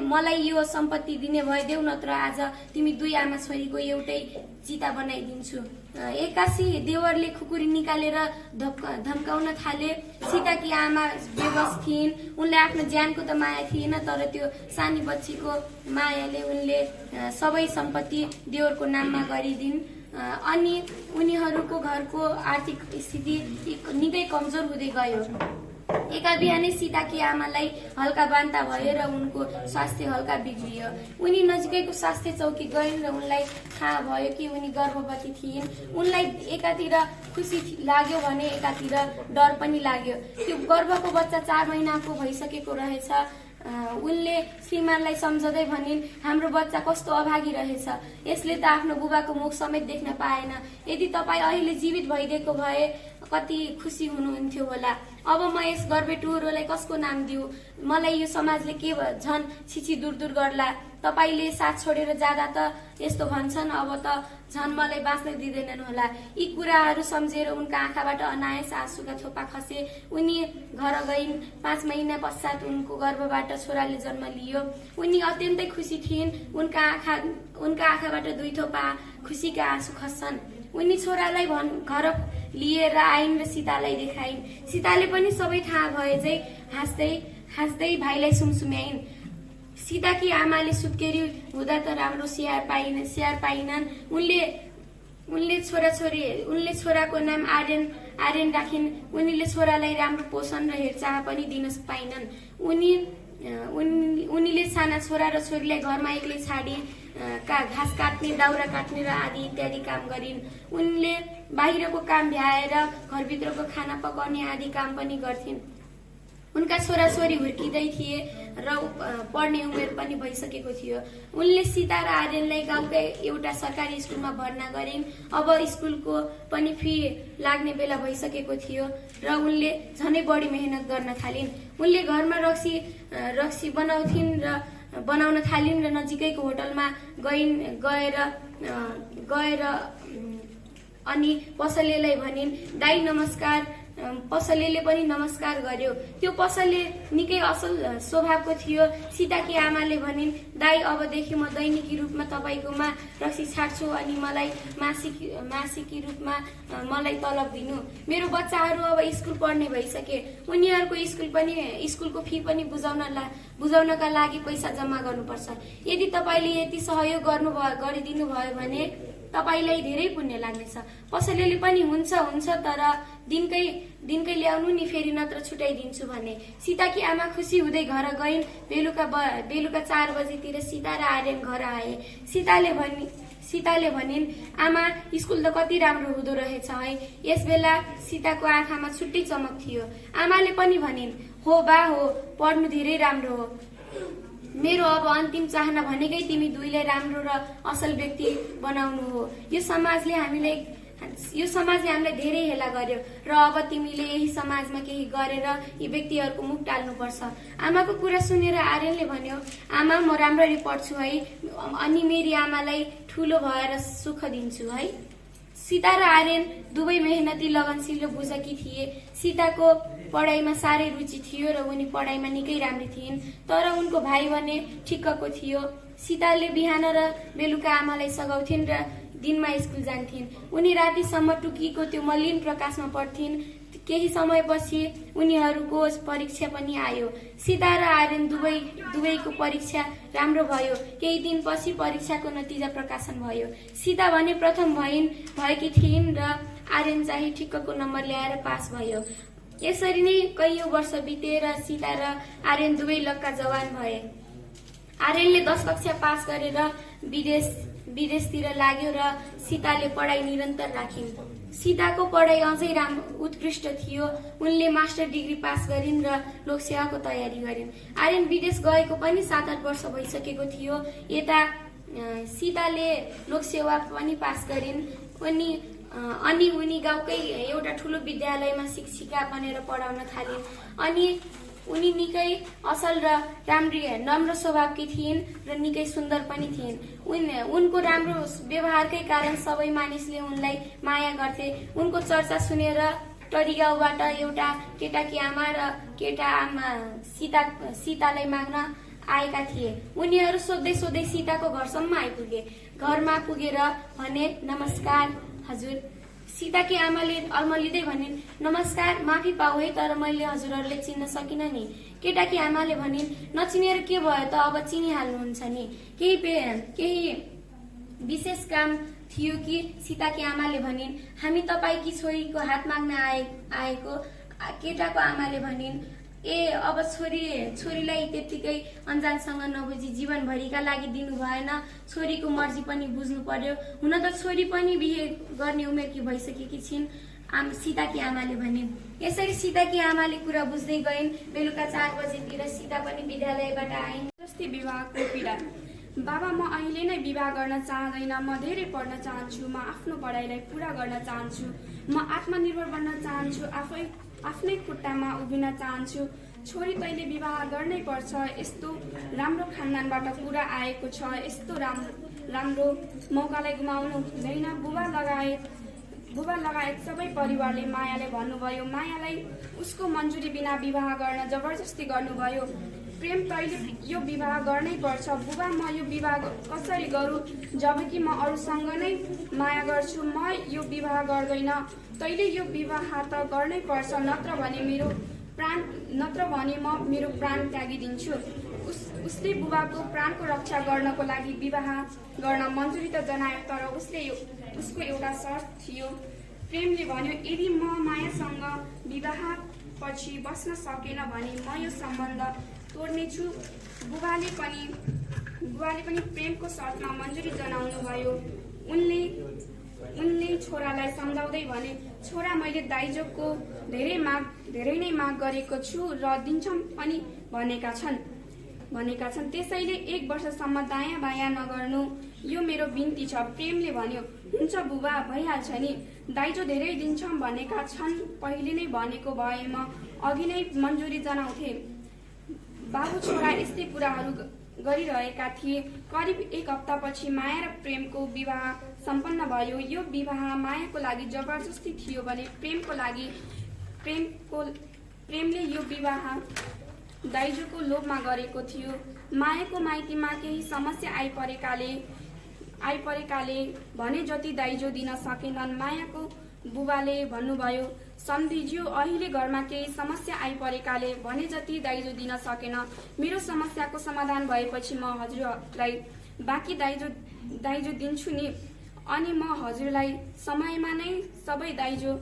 मलाई यो सम्पत्ति दिने भए देऊ, नत्र आज तिमी दुई आमा छोरीको एउटै चिता बनाइदिन्छु। एक्कासी देवरले खुकुरी निकालेर धम्काउन थाले। सीताकी आमा बेबस थिइन्। उनलाई आफ्नो ज्यानको त माया थिएन, तर त्यो सानी बच्चीको मायाले उनले सबै सम्पत्ति देवरको नाममा गरिदिन्। अनि उनीहरूको घरको आर्थिक स्थिति निकै कमजोर हुँदै गयो। एका बिहानै सीताकी आमालाई हल्का बान्ता भयो र उनको स्वास्थ्य हल्का बिग्रियो। उनी नजिकैको स्वास्थ्य चौकी गइन् र उनलाई थाहा भयो कि उनी गर्भवती थिइन्। उनलाई एकातिर खुसी लाग्यो भने एकातिर डर पनि लाग्यो। त्यो गर्भको बच्चा 4 महिनाको भइसकेको रहेछ। उनले श्रीमानलाई सम्झँदै भनिन्, हाम्रो बच्चा कस्तो अभागी रहेछ, यसले त आफ्नो बुबाको मुख समेत देख्न पाएन। यदि तपाईँ अहिले जीवित भइदिएको भए कति खुसी हुनुहुन्थ्यो होला। अब म यस गर्भे टुहुरोलाई कसको नाम दिउ? मलाई यो समाजले के झन् छिछि दूर गर्ला। तपाईले साथ छोडेर जाँदा त यस्तो भन्छन्, अब त झन् मलाई बाँच्न दिँदैनन् होला। यी कुराहरू सम्झेर उनका आँखाबाट अनायास आँसुका थोपा खसे। उनी घर गइन्। 5 महिना पश्चात उनको गर्भबाट छोराले जन्म लियो। उनी अत्यन्तै खुसी थिइन्। उनका आँखाबाट 2 थोपा खुसीका आँसु खस्छन्। उनी छोरालाई घर लिएर आइन् र सीतालाई देखाइन्। सीताले पनि सबै थाहा भए झै हाँस्दै भाइलाई सुमसुम्याइन्। सीताकी आमाले सुत्केरी हुँदा त राम्रो स्याहार पाइनन्। उनले छोराको नाम आर्यन राखिन्। उनीले छोरालाई राम्रो पोषण र हेरचाह पनि दिन पाइनन्। उनीले साना छोरा र छोरीलाई घरमा एक्लै छाडी घाँस काट्ने, दाउरा काट्ने र आदि इत्यादि काम गरिन्। उनले बाहिरको काम भ्याएर घरभित्रको खाना पकाउने आदि काम पनि गर्थिन्। उनका छोराछोरी हुर्किँदै थिए र पढ्ने उमेर पनि भइसकेको थियो। उनले सीता र आर्यनलाई गाउँकै एउटा सरकारी स्कुलमा भर्ना गरिन्। अब स्कुलको पनि फी लाग्ने बेला भइसकेको थियो र उनले झनै बढी मेहनत गर्न थालिन्। उनले घरमा रक्सी बनाउन थालिन् र नजिकैको होटलमा गएर अनि पसलेलाई भनिन्, दाइ नमस्कार, पसलेले पनि नमस्कार गर्यो। त्यो पसले निकै असल स्वभावको थियो। सीताकी आमाले भनिन्, दाई अबदेखि म दैनिकी रूपमा तपाईँकोमा रक्सी छाड्छु अनि मलाई मासिकी रूपमा मलाई तलब दिनु। मेरो बच्चाहरू अब स्कुल पढ्ने भइसके, उनीहरूको स्कुलको फी पनि बुझाउनका लागि पैसा जम्मा गर्नुपर्छ। यदि तपाईँले यति सहयोग गरिदिनु भयो भने तपाईलाई धेरै पुण्य लाग्नेछ। पसलेले पनि हुन्छ तर दिनकै ल्याउनु नि, फेरि नत्र छुटाइदिन्छु भने। सीताकी आमा खुसी हुँदै घर गइन्। बेलुका 4 बजेतिर सीता र आर्यन घर आए। सीताले भनिन्, आमा स्कुल त कति राम्रो हुँदो रहेछ है। यसबेला सीताको आँखामा छुट्टै चमक थियो। आमाले पनि भनिन्, हो बा हो, पढ्नु धेरै राम्रो हो। मेरो अब अन्तिम चाहना भनेकै तिमी दुईलाई राम्रो र असल व्यक्ति बनाउनु हो। यो समाजले हामीलाई धेरै हेला गर्यो र अब तिमीले यही समाजमा केही गरेर यी व्यक्तिहरूको मुख टाल्नुपर्छ। आमाको कुरा सुनेर आर्यनले भन्यो, आमा म राम्ररी पढ्छु है, अनि मेरी आमालाई ठुलो भएर सुख दिन्छु है। सीता र आर्यन दुवै मेहनती लगनशील र बुझकी थिए। सीताको पढाइमा साह्रै रुचि थियो र उनी पढाइमा निकै राम्री थिइन्, तर उनको भाइ भने ठिक्कको थियो। सीताले बिहान र बेलुका आमालाई सघाउँथिन् र दिनमा स्कुल जान्थिन्। उनी रातिसम्म टुकीको त्यो मलिन प्रकाशमा पढ्थिन्। केही समयपछि उनीहरूको परीक्षा पनि आयो। सीता र आर्यन दुवैको परीक्षा राम्रो भयो। केही दिनपछि परीक्षाको नतिजा प्रकाशन भयो। सीता भने प्रथम भएकी थिइन् र आर्यन चाहिँ ठिक्कको नम्बर ल्याएर पास भयो। यसरी नै कैयौं वर्ष बितेर सीता र आर्यन दुवै लक्का जवान भए। आर्यनले 10 कक्षा पास गरेर विदेशतिर लाग्यो र सीताले पढाइ निरन्तर राखिन्। सीताको पढाइ अझै उत्कृष्ट थियो। उनले मास्टर डिग्री पास गरिन् र लोकसेवाको तयारी गरिन्। आर्यन विदेश गएको पनि 7-8 वर्ष भइसकेको थियो। यता सीताले लोकसेवा पनि पास गरिन्। अनि उनी गाउँकै एउटा ठुलो विद्यालयमा शिक्षिका बनेर पढाउन थालिन्। अनि उनी निकै असल र नम्र स्वभावकी थिइन् र निकै सुन्दर पनि थिइन्। उनको राम्रो व्यवहारकै कारण सबै मानिसले उनलाई माया गर्थे। उनको चर्चा सुनेर टरीगाउँबाट एउटा केटाकी आमा र केटा आमा सीतालाई माग्न आएका थिए। उनीहरू सोध्दै सीताको घरसम्म आइपुगे। घरमा पुगेर भने, नमस्कार हजुर। सीताकी आमाले अल्मलिँदै भनिन्, नमस्कार, माफी पाऊ है, तर मैले हजुरहरूले चिन्न सकिन नि। केटाकी आमाले भनिन्, नचिनेर के भयो त, अब चिनिहाल्नुहुन्छ नि। केही विशेष काम थियो कि? सीताकी आमाले भनिन्, हामी तपाईँकी छोरीको हात माग्न आएको। केटाको आमाले भनिन्, अब छोरीलाई त्यतिकै अन्जानसँग नबुझी जीवनभरिका लागि दिनु भएन। छोरीको मर्जी पनि बुझ्नु पर्यो। हुन त छोरी पनि बिहे गर्ने उमेरकी भइसकेकी छिन्, सीताकी आमाले भनिन्। यसरी सीताकी आमाले कुरा बुझ्दै गइन्। बेलुका 4 बजेतिर सीता पनि विद्यालयबाट आइन्। जस्तै विवाहको पीडा। बाबा, म अहिले नै विवाह गर्न चाहदैन। म धेरै पढ्न चाहन्छु। म आफ्नो पढाइलाई पूरा गर्न चाहन्छु। म आत्मनिर्भर बन्न चाहन्छु। आफ्नै खुट्टामा उभिन चाहन्छु। छोरी तैँले विवाह गर्नै पर्छ। यस्तो राम्रो खानदानबाट कुरा आएको छ। यस्तो राम्रो मौकालाई गुमाउनु हुँदैन। बुबा लगायत सबै परिवारले मायालाई भन्नुभयो। मायालाई उसको मन्जुरी बिना विवाह गर्न जबरजस्ती गर्नुभयो। प्रेम, तैँले यो विवाह गर्नै पर्छ। बुबा, म यो विवाह कसरी गरौँ? जबकि म अरूसँग नै माया गर्छु। म यो विवाह गर्दैन। तैँले यो विवाह त गर्नै पर्छ, नत्र भने म मेरो प्राण त्यागिदिन्छु। उसले बुबाको प्राणको रक्षा गर्नको लागि विवाह गर्न मन्जुरी त जनायो, तर उसको एउटा शर्त थियो। प्रेमले भन्यो, यदि म मायासँग विवाह पछि बस्न सकेन भने म यो सम्बन्ध तोड्नेछु। बुबाले पनि प्रेमको शर्तमा मन्जुरी जनाउनु भयो। उनले छोरालाई सम्झाउँदै भने, छोरा, मैले दाइजोको धेरै नै माग गरेको छु र दिन्छौँ पनि भनेका छन्। त्यसैले 1 वर्षसम्म दायाँ बायाँ नगर्नु, यो मेरो बिन्ती छ। प्रेमले भन्यो, हुन्छ बुबा, भइहाल्छ नि। दाइजो धेरै दिन्छौँ भनेका छन्। पहिले नै भनेको भए म अघि नै मन्जुरी जनाउँथे। बाबु छोरा यस्तै कुराहरू गरिरहेका थिए। करिब 1 हप्तापछि माया र प्रेमको विवाह सम्पन्न भयो। यो विवाह मायाको लागि जबरजस्ती थियो भने प्रेमको लागि प्रेमले यो विवाह दाइजोको लोभमा गरेको थियो। मायाको माइतीमा केही समस्या आइपरेकाले भने जति दाइजो दिन सकेनन्। मायाको बुबाले भन्नुभयो, सम्धिज्यू अहिले घरमा केही समस्या आइपरेकाले भने जति दाइजो दिन सकेन। मेरो समस्याको समाधान भएपछि म हजुरलाई बाँकी दाइजो दिन्छु नि, अनि म हजुरलाई समयमा नै सबै दाइजो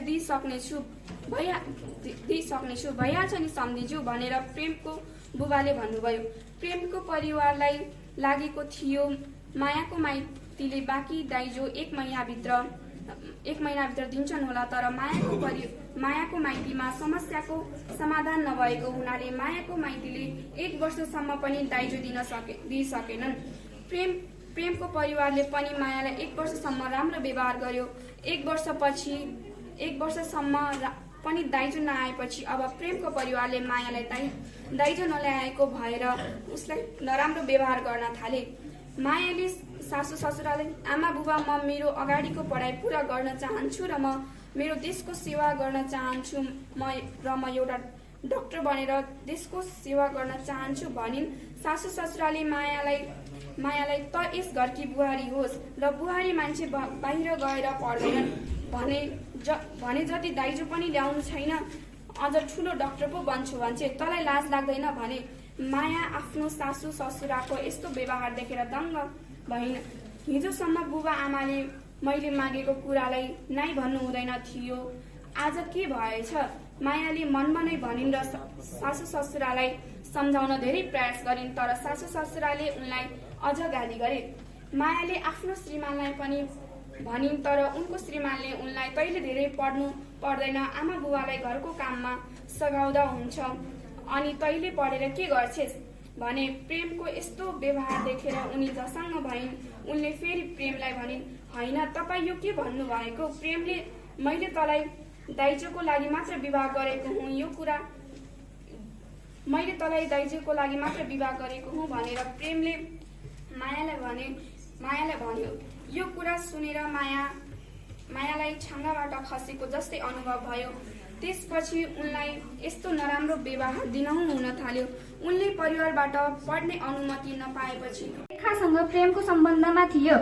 दिइसक्नेछु भइहाल्छ नि सम्धिज्यू भनेर प्रेमको बुबाले भन्नुभयो। प्रेमको परिवारलाई लागेको थियो मायाको माइतीले बाँकी दाइजो एक महिनाभित्र दिन्छन् होला, तर मायाको माइतीमा समस्याको समाधान नभएको हुनाले मायाको माइतीले 1 वर्षसम्म पनि दाइजो दिइसकेनन्। प्रेमको परिवारले पनि मायालाई 1 वर्षसम्म राम्रो व्यवहार गर्यो। 1 वर्षसम्म पनि दाइजो नआएपछि अब प्रेमको परिवारले मायालाई दाइजो नल्याएको भएर उसलाई नराम्रो व्यवहार गर्न थाले। मायाले सासू ससुराले, आमा बुबा, म मेरो अगाडिको पढाइ पूरा गर्न चाहन्छु र म मेरो देशको सेवा गर्न चाहन्छु म एउटा डाक्टर बनेर देशको सेवा गर्न चाहन्छु भनिन्। सासू ससुराले मायालाई त यस घरकी बुहारी होस् र बुहारी मान्छे बाहिर गएर पढ्दैनन् भने जति दाइजो पनि ल्याउनु छैन, अझ ठुलो डाक्टर पो बन्छु भन्छे, तँलाई लाज लाग्दैन भने। माया आफ्नो सासू ससुराको यस्तो व्यवहार देखेर दङ्ग भइन्। हिजोसम्म बुबा आमाले मैले मागेको कुरालाई नाइ भन्नु हुँदैन थियो, आज के भएछ? मायाले मनमा नै भनिन् र सासू ससुरालाई सम्झाउन धेरै प्रयास गरिन्, तर सासू ससुराले उनलाई अझ गाली गरे। मायाले आफ्नो श्रीमानलाई पनि भनिन्, तर उनको श्रीमानले उनलाई तैले धेरै पढ्नु पर्दैन, आमा बुबालाई घरको काममा सघाउँदा हुन्छ, अनि तैले पढेर के गर्छेस् भने। प्रेमको यस्तो व्यवहार देखेर उनी झसङ्ग भइन्। उनले फेरि प्रेमलाई भनिन्, होइन तपाईँ यो के भन्नुभएको? प्रेमले मैले तँलाई दाइजोको लागि मात्र विवाह गरेको हुँ, यो कुरा मैले तँलाई दाइजोको लागि मात्र विवाह गरेको हुँ भनेर प्रेमले मायालाई भन्यो। यो कुरा सुनेर मायालाई छाङ्गाबाट खसेको जस्तै अनुभव भयो। त्यसपछि उनलाई यस्तो नराम्रो व्यवहार दिनहुँ हुन थाल्यो। उनले परिवारबाट पढ्ने अनुमति नपाएपछि रेखासँग प्रेमको सम्बन्धमा थियो।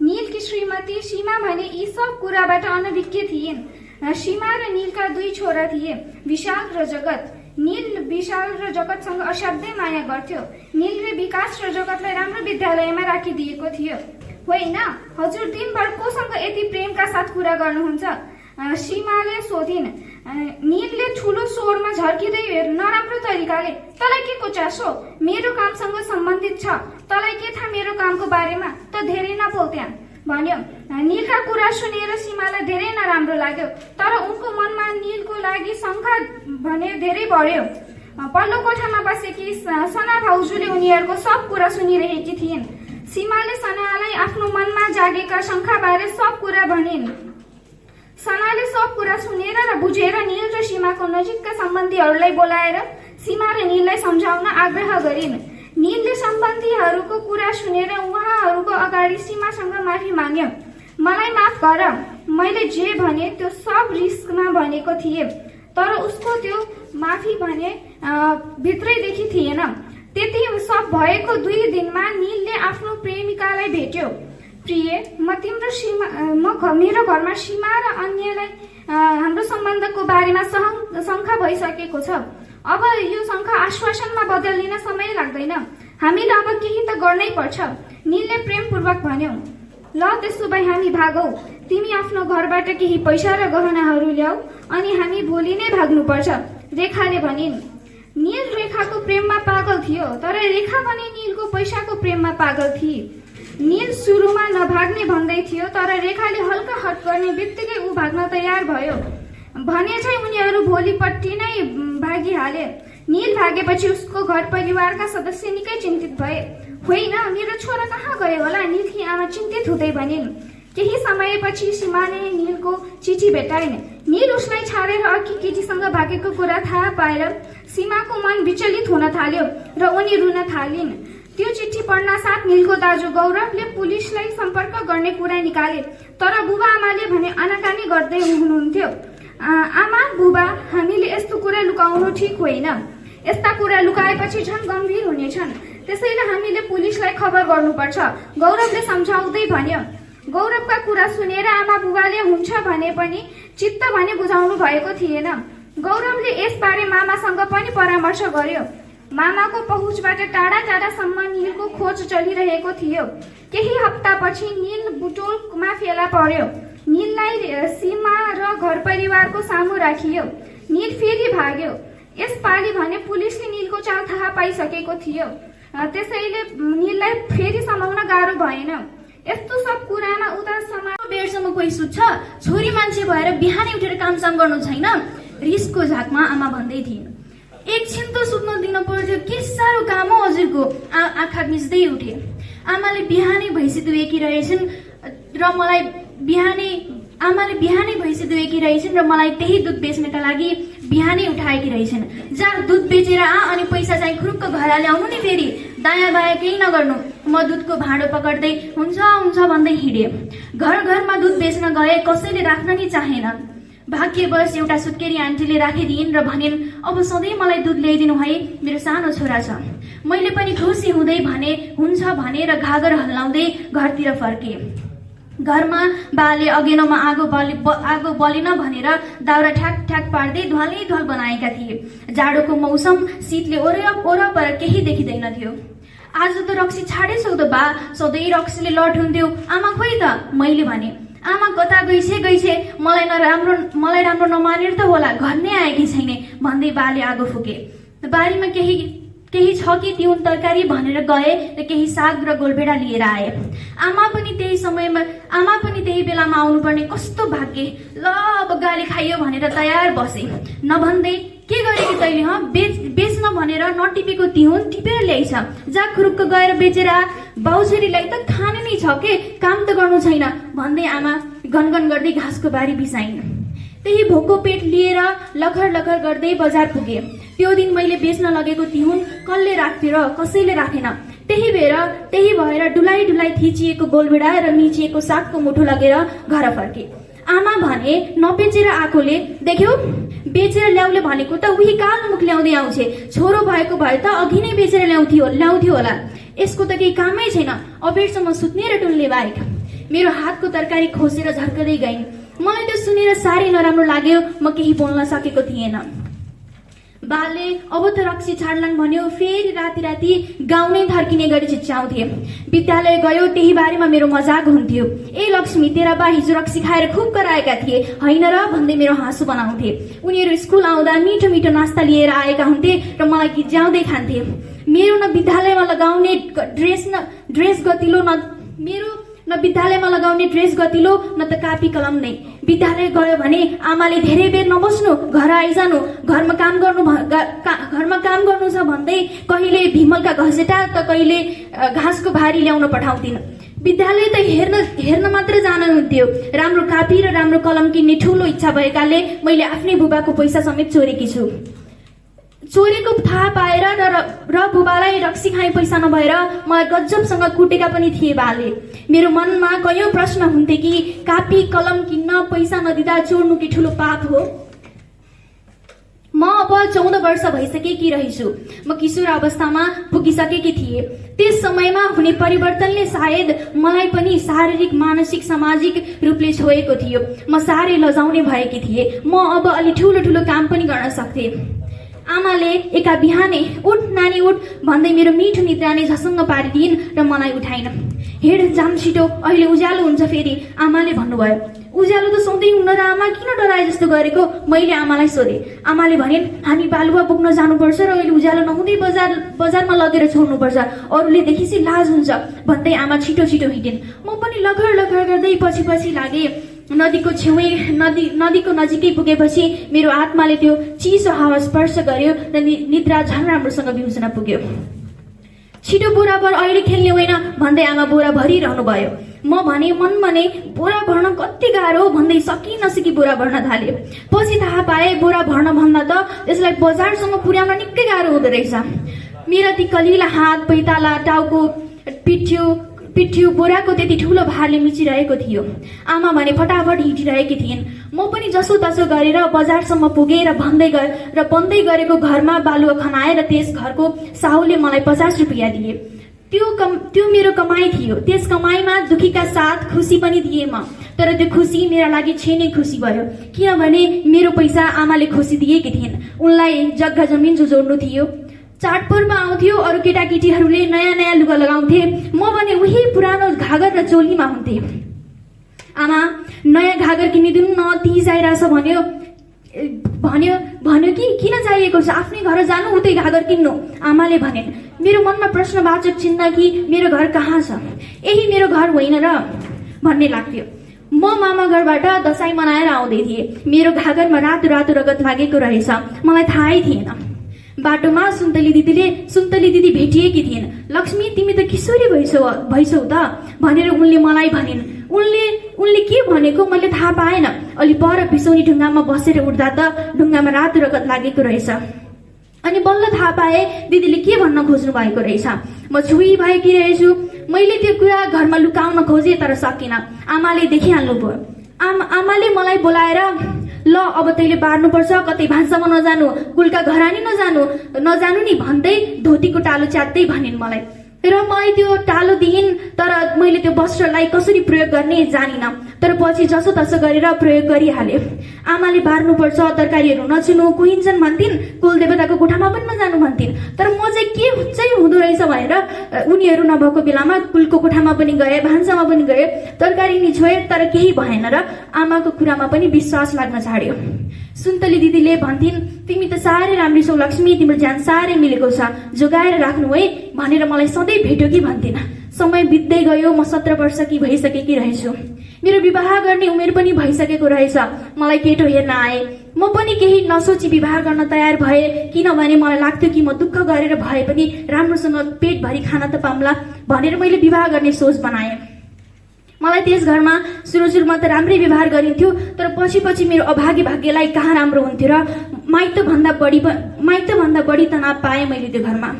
नीलकी श्रीमती सीमा भने यी सब कुराबाट अनभिज्ञ थिइन्। सीमा र नीलका 2 छोरा थिए, विशाल र जगत। नील विशाल र जगतसँग असाध्यै माया गर्थ्यो। नीलले विकास र जगतलाई राम्रो विद्यालयमा राखिदिएको थियो। होइन हजुर, दिनभर कोसँग यति प्रेमका साथ कुरा गर्नुहुन्छ? सीमाले सोधिन्। नीलले ठूलो स्वरमा झर्किँदै नराम्रो तरिकाले, तँलाई के को चासो? मेरो कामसँग सम्बन्धित छ, तँलाई के थाहा मेरो कामको बारेमा? त धेरै नबोल त्यहाँ भन्यो। नीलका कुरा सुनेर सीमालाई धेरै नराम्रो लाग्यो, तर उनको मनमा नीलको लागि शङ्का भने धेरै बढ्यो। पल्लो कोठामा बसेकी सना भाउजूले उनीहरूको सब कुरा सुनिरहेकी थिइन्। सीमाले सनालाई आफ्नो मनमा जागेका शङ्काबारे सब कुरा भनिन्। सनाले सब कुरा सुनेर र बुझेर नील र सीमाको नजिकका सम्बन्धीहरूलाई बोलाएर सीमा र नीललाई सम्झाउन आग्रह गरिन्। नीलले सम्बन्धीहरूको कुरा सुनेर उहाँहरूको अगाडि सीमासँग माफी माग्यो। मलाई माफ गर, मैले जे भने त्यो सब रिस्कमा भनेको थिएँ, तर उसको त्यो माफी भने भित्रैदेखि थिएन। त्यति सब भएको 2 दिनमा नीलले आफ्नो प्रेमिकालाई भेट्यो। प्रिय, म मेरो घरमा सीमा र अन्यलाई हाम्रो सम्बन्धको बारेमा शङ्का भइसकेको छ। अब यो शङ्का आश्वासनमा बदलिन समय लाग्दैन, हामीले अब केही त गर्नै पर्छ, नीलले प्रेमपूर्वक भन्यो। ल त्यसो भए हामी भागौ, तिमी आफ्नो घरबाट केही पैसा र गहनाहरू ल्याऊ, अनि हामी भोलि नै भाग्नुपर्छ, रेखाले भनिन्। नील रेखाको प्रेममा पागल थियो, तर रेखा भने नीलको पैसाको प्रेममा पागल थिए। नील सुरुमा नभाग्ने भन्दै थियो, तर रेखाले हल्का हट गर्ने बित्तिकै ऊ भाग्न तयार भयो भने चाहिँ उनीहरू भोलिपट्टि नै भागिहाले। नील भागेपछि उसको घर परिवारका सदस्य निकै चिन्तित भए। होइन मेरो छोरा कहाँ गयो होला, नीलकी आमा चिन्तित हुँदै भनिन्। केही समयपछि सीमाले नीलको चिठी भेटाइन्। नील उसलाई छाडेर अर्की केटीसँग भागेको कुरा थाहा पाएर सीमाको मन विचलित हुन थाल्यो र उनी रुन थालिन्। त्यो चिठी पढ्न साथ नीलको दाजु गौरवले पुलिसलाई सम्पर्क गर्ने कुरा निकाले, तर बुबा आमाले भने आनाकानी गर्दै हुनुहुन्थ्यो। आमा बुबा, हामीले यस्तो कुरा लुकाउनु ठिक होइन। यस्ता कुरा लुकाएपछि झन् गम्भीर हुनेछन्। त्यसैले हामीले पुलिसलाई खबर गर्नुपर्छ, गौरवले सम्झाउँदै भन्यो। गौरवका कुरा सुनेर आमा बुबाले हुन्छ भने पनि चित्त भने बुझाउनु भएको थिएन। गौरवले यसबारे मामासँग पनि परामर्श गर्यो। मामाको पहुँचबाट टाढा टाढासम्म निलको खोज चलिरहेको थियो। केही हप्तापछि निल बुटोलमा फेला पर्यो। निललाई सीमा र घर परिवारको सामु राखियो। निल फेरि भाग्यो। यसपालि भने पुलिसले निलको चाल थाहा पाइसकेको थियो। त्यसैले निललाई फेरि समाउन गाह्रो भएन। यस्तो सब कुरामा उता समाज बेरसम्म कोही सुत्छ? छोरी मान्छे भएर बिहानै उठेर कामसाम गर्नु छैन? रिसको झाकमा आमा भन्दै थिइन्। एकछिन त सुत्न दिन पर्थ्यो, के साह्रो काम हो हजुरको। आँखा मिच्दै उठे। आमाले बिहानै भैँसी दुहेकी रहेछन् र मलाई त्यही दुध बेच्नका लागि बिहानै उठाएकी रहेछन्। जा दुध बेचेर अनि पैसा चाहिँ खुरुक्क घर ल्याउनु नि। फेरि दायाँ बायाँ केही नगर्नु। म दुधको भाँडो पकड्दै हुन्छ हुन्छ भन्दै हिँडे। घर घरमा दुध बेच्न गए, कसैले राख्न नि चाहेन। भाग्यवश एउटा सुत्केरी आन्टीले राखिदिइन् र भनिन्, अब सधैँ मलाई दुध ल्याइदिनु है, मेरो सानो छोरा छ। मैले पनि खुसी हुँदै भने हुन्छ भनेर घागर हल्लाउँदै घरतिर फर्के। घरमा बाले अगेनोमा आगो बलिन भनेर दाउरा ठ्याक ठ्याक पार्दै ध्वालै ध्वाल बनाएका थिए। जाडोको मौसम, शीतले ओरपर केही देखिँदैन थियो। आज त रक्सी छाडेछौ त बा, सधैँ रक्सीले लट हुन्थ्यो। आमा खोइ त, मैले भने। आमा कता गइछे, मलाई राम्रो नमानेर त होला, घर नै आएकी छैन भन्दै बाले आगो फुके। बारीमा केही छ कि तिउन तरकारी भनेर गए र केही साग र गोलभेडा लिएर आए। आमा पनि त्यही बेलामा आउनुपर्ने कस्तो भाग्य। ल अब गाली खाइयो भनेर तयार बसे। नभन्दै के गरेकी तैले? बेच्न भनेर नटिपेको तिउन टिपेर ल्याइछ। जा खुरुक्क गएर बेचेर बाउछेरीलाई त खाने नै छ के, काम त गर्नु छैन भन्दै आमा गनगन गर्दै घाँसको बारी बिसाइन्। त्यही भोको पेट लिएर लखर लखर गर्दै बजार पुगे। त्यो दिन मैले बेच्न लगेको तिहुन कसले राख्थ्यो र कसैले राखेन। त्यही भएर डुलाइ डुलाइ थिचिएको गोलभेडा र मिचिएको सागको मुठो लगेर घर फर्के। आमा भने नबेचेर आएकोले देख्यौ, बेचेर ल्याउले भनेको त उही कालो मुख ल्याउँदै आउँछे। छोरो भएको भए त अघि नै बेचेर ल्याउँथ्यो होला। यसको त केही कामै छैन, अबेरसम्म सुत्ने र टुल्ने बाहेक। मेरो हातको तरकारी खोसेर झर्कदै गइन्। मलाई त्यो सुनेर साह्रै नराम्रो लाग्यो। म केही बोल्न सकेको थिएन। बाले अब त रक्सी छाड्लान् भन्यो। फेरि राति गाउँ नै थर्किने गरी चिच्याउँथे। विद्यालय गयो, त्यही बारेमा मेरो मजाक हुन्थ्यो। ए लक्ष्मी, तेरा बा हिजो रक्सी खाएर खुब कराएका थिए होइन र भन्दै मेरो हाँसो बनाउँथे। उनीहरू स्कुल आउँदा मिठो मिठो नास्ता लिएर आएका हुन्थे र मलाई गिज्याउँदै खान्थे। मेरो न विद्यालयमा लगाउने ड्रेस गतिलो न त कापी कलम नै। विद्यालय गयो भने आमाले धेरै बेर नबस्नु, घर आइजानु, घरमा काम गर्नु छ भन्दै कहिले भिमलका घसेटा त कहिले घाँसको भारी ल्याउन पठाउँथिन्। विद्यालय त हेर्न मात्र जानुहुन्थ्यो। राम्रो कापी र राम्रो कलम किन्ने ठूलो इच्छा भएकाले मैले आफ्नै बुबाको पैसा समेत चोरेकी छु। चोरेको थाहा पाएर र बुबालाई रक्सी खाने पैसा नभएर मलाई गजबसँग कुटेका पनि थिए बाले। मेरो मनमा कयौं प्रश्न हुन्थे कि कापी कलम किन्न पैसा नदिँदा चोर्नु के ठूलो पाप हो। म अब 14 वर्ष भइसकेकी रहेछु। म किशोर अवस्थामा पुगिसकेकी थिए। त्यस समयमा हुने परिवर्तनले सायद मलाई पनि शारीरिक, मानसिक, सामाजिक रूपले छोएको थियो। म साह्रै लजाउने भएकी थिए। म अब अलि ठूलो काम पनि गर्न सक्थे। आमाले एका बिहानै उठ नानी उठ भन्दै मेरो मिठो निद्रा नै झसङ्ग पारिदिइन् र मलाई उठाइन। हिँड जाम छिटो, अहिले उज्यालो हुन्छ फेरि, आमाले भन्नुभयो। उज्यालो त सधैँ हुन्न र आमा, किन डराए जस्तो गरेको? मैले आमालाई सोधे। आमाले भनिन्, हामी बालुवा बोक्न जानुपर्छ र अहिले उज्यालो नहुँदै बजारमा लगेर छोड्नुपर्छ, अरूले देखिसी लाज हुन्छ भन्दै आमा छिटो हिँडिन्। म पनि लखर गर्दै पछि लागे। नदीको नजिकै पुगेपछि मेरो आत्माले त्यो चिसो हावा स्पर्श गर्यो र निद्रा झन् राम्रोसँग बिउजन पुग्यो। छिटो बोरा भर, अहिले खेल्ने होइन भन्दै आमा बोरा भरिरहनु भयो। म भने मनमा नै बोरा भर्न कति गाह्रो भन्दै नसकी बोरा भर्न थाले। पछि थाहा पाए बोरा भर्न भन्दा त त्यसलाई बजारसम्म पुर्याउन निकै गाह्रो हुँदो रहेछ। मेरा ती कलिला हात, पैताला, टाउको, पिठ्यो पिठ्यू बोराको त्यति ठुलो भारले मिचिरहेको थियो। आमा भने फटाफट हिँडिरहेकी थिइन्। म पनि जसो तसो गरेर बजारसम्म पुगेँ र बन्दै गरेको घरमा बालुवा खनाएर त्यस घरको साहुले मलाई 50 रुपियाँ दिए। त्यो मेरो कमाई थियो। त्यस कमाईमा दुखीका साथ खुसी पनि दिए म। तर त्यो खुसी मेरा लागि छेनै खुसी भयो, किनभने मेरो पैसा आमाले खुसी दिएकी थिइन्। उनलाई जग्गा जमिन जो जोड्नु थियो। चाडपर्व आउँथ्यो, अरू केटाकेटीहरूले नयाँ नयाँ लुगा लगाउँथे, म भने उही पुरानो घागर र चोलीमा हुन्थे। आमा नयाँ घागर किनिदिनु न, तिज आइरहेछ भन्यो कि किन चाहिएको छ, आफ्नै घर जानु उतै घागर किन्नु, आमाले भने। मेरो मनमा प्रश्नवाचक चिन्ह कि मेरो घर कहाँ छ, यही मेरो घर होइन र भन्ने लाग्थ्यो। म मामा घरबाट दशैं मनाएर आउँदै थिएँ। मेरो घागरमा रातो रातो रगत लागेको रहेछ, मलाई थाहै थिएन। बाटोमा सुन्तली दिदी भेटिएकी थिइन्। लक्ष्मी तिमी त किशोरी भइसौ त भनेर उनले मलाई भनिन्। उनले के भनेको मैले थाहा पाएन। अलि पर बिसौनी ढुङ्गामा बसेर उठ्दा त ढुङ्गामा रातो रगत लागेको रहेछ। अनि बल्ल थाहा पाए दिदीले के भन्न खोज्नु भएको रहेछ। म छुई भएकी रहेछु। मैले त्यो कुरा घरमा लुकाउन खोजेँ तर सकिनँ। आमाले देखिहाल्नु भयो। आमाले मलाई बोलाएर ल अब तैँले बार्नुपर्छ, कतै भान्सामा नजानु, कुलका घरानी नजानु नि भन्दै धोतीको टालो च्यात्दै भनिन् मलाई। र मलाई त्यो टालो दिइन्, तर मैले त्यो वस्त्रलाई कसरी प्रयोग गर्ने जानिनँ। तर पछि जसो तसो गरेर प्रयोग गरिहाले। आमाले बार्नुपर्छ, तरकारीहरू नछुनु, कुहिन्छन् भन्थिन्, कुलदेवताको कोठामा पनि नजानु भन्थिन्। तर म चाहिँ हुँदो रहेछ भनेर उनीहरू नभएको बेलामा कुलको कोठामा पनि गए, भान्सामा पनि गए, तरकारी नि छोए, तर केही भएन र आमाको कुरामा पनि विश्वास लाग्न छाड्यो। सुन्तली दिदीले भन्थिन्, तिमी त साह्रै राम्री छौ लक्ष्मी, तिम्रो ज्यान साह्रै मिलेको छ, जोगाएर राख्नु है भनेर मलाई सधैँ भेट्यो कि भन्थिन्। समय बित्दै गयो। म 17 वर्षकी भइसकेकी रहेछु। मेरो विवाह गर्ने उमेर पनि भइसकेको रहेछ। मलाई केटो हेर्न आए। म पनि केही नसोची विवाह गर्न तयार भए, किनभने मलाई लाग्थ्यो कि म दुःख गरेर भए पनि राम्रोसँग पेटभरि खान त पाउँला भनेर मैले विवाह गर्ने सोच बनाएँ। मलाई त्यस घरमा सुरुमा त राम्रै व्यवहार गरिन्थ्यो, तर पछि मेरो अभागी भाग्यलाई कहाँ राम्रो हुन्थ्यो र माइतभन्दा बढी तनाव पाएँ मैले त्यो घरमा।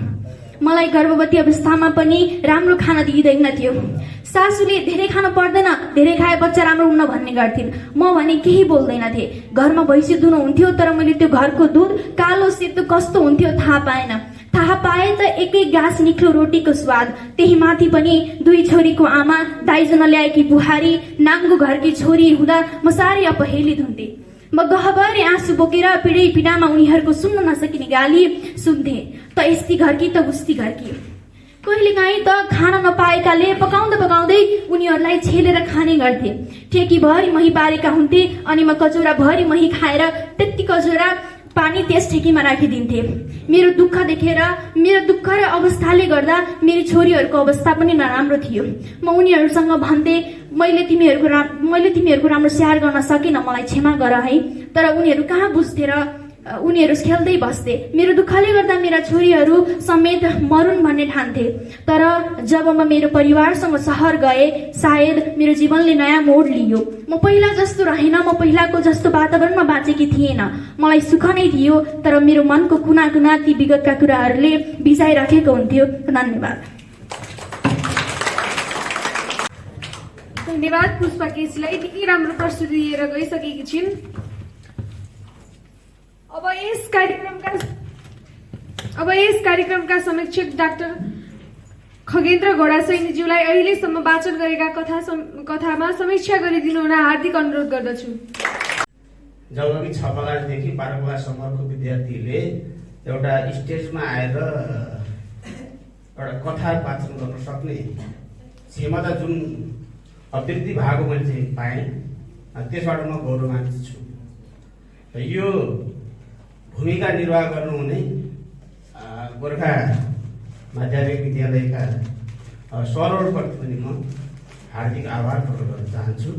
मलाई गर्भवती अवस्थामा पनि राम्रो खाना दिइँदैन थियो। सासूले धेरै खान पर्दैन, धेरै खाए बच्चा राम्रो हुन्न भन्ने गर्थिन्। म भने केही बोल्दैन थिएँ। घरमा भैँसी दुहुनु हुन्थ्यो, तर मैले त्यो घरको दुध कालो सेतो कस्तो हुन्थ्यो थाहा पाए त एकै गाँस निक्लो रोटीको स्वाद। त्यही माथि पनि 2 छोरीको आमा, दाइजन ल्याएकी बुहारी, नाङ्गो घरकी छोरी हुँदा म साह्रै अपहेलित हुन्थे। म गहभरि आँसु बोकेर पीडामा उनीहरूको सुन्न नसकिने गाली सुन्थे, त यस्ती घरकी त उस्ती घरकी। कहिलेकाहीँ त खाना नपाएकाले पकाउँदै उनीहरूलाई छेलेर खाने गर्थे। ठेकी भरि मही पारेका हुन्थे, अनि म कचौरा भरि मही खाएर त्यति कचौरा पानी त्यस ठेकीमा राखिदिन्थे। मेरो दुःख र अवस्थाले गर्दा मेरी छोरीहरूको अवस्था पनि नराम्रो थियो। म उनीहरूसँग भन्थे, मैले तिमीहरूको राम्रो स्याहार गर्न सकिनँ, मलाई क्षमा गर है। तर उनीहरू कहाँ बुझ्थे र उनीहरू खेल्दै बस्थे। मेरो दुःखले गर्दा मेरा छोरीहरू समेत मरुन् भन्ने ठान्थे। तर जब म मेरो परिवारसँग सहर गए, सायद मेरो जीवनले नयाँ मोड लियो। म पहिला जस्तो रहेन, म पहिलाको जस्तो वातावरणमा बाँचेकी थिएन। मलाई सुख नै थियो, तर मेरो मनको कुना ती विगतका कुराहरूले भिजाइराखेको हुन्थ्यो। धन्यवाद पुष्पा केसीलाई, यति राम्रो प्रस्तुति दिएर गइसकेकी छिन्। अब यस कार्यक्रमका समीक्षक डाक्टर खगेन्द्र घोडासैनीज्यूलाई अहिलेसम्म वाचन गरेका कथामा समीक्षा गरिदिनु हुन हार्दिक अनुरोध गर्दछु। जब कि 6 क्लासदेखि 12 क्लाससम्मको विद्यार्थीले एउटा स्टेजमा आएर एउटा कथा वाचन गर्न सक्ने क्षमता जुन अभिवृद्धि भएको मैले चाहिँ पाएँ, त्यसबाट म गौरवान्वित छु। यो भूमिका निर्वाह गर्नुहुने गोर्खा माध्यमिक विद्यालयका सरप्रति पनि म हार्दिक आभार प्रकट गर्न चाहन्छु।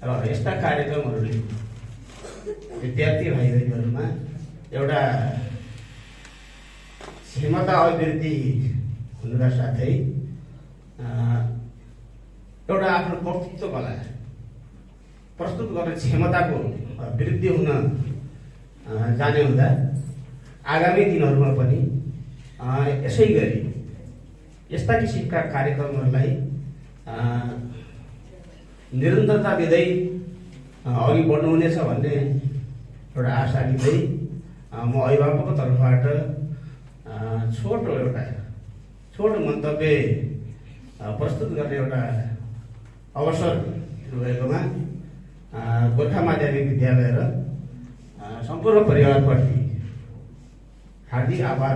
र यस्ता कार्यक्रमहरूले विद्यार्थी भाइ बहिनीहरूमा एउटा क्षमता अभिवृद्धि हुनुका साथै एउटा आफ्नो व्यक्तित्व कला प्रस्तुत गर्ने क्षमताको वृद्धि हुन जाने हुँदा आगामी दिनहरूमा पनि यसै गरी यस्ता किसिमका कार्यक्रमहरूलाई निरन्तरता दिँदै अघि बढ्नुहुनेछ भन्ने एउटा आशा लिँदै म अभिभावकको तर्फबाट छोटो मन्तव्य प्रस्तुत गर्ने एउटा अवसर दिनुभएकोमा गोर्खा माध्यमिक विद्यालय र सम्पूर्ण परिवारप्रति हार्दिक आभार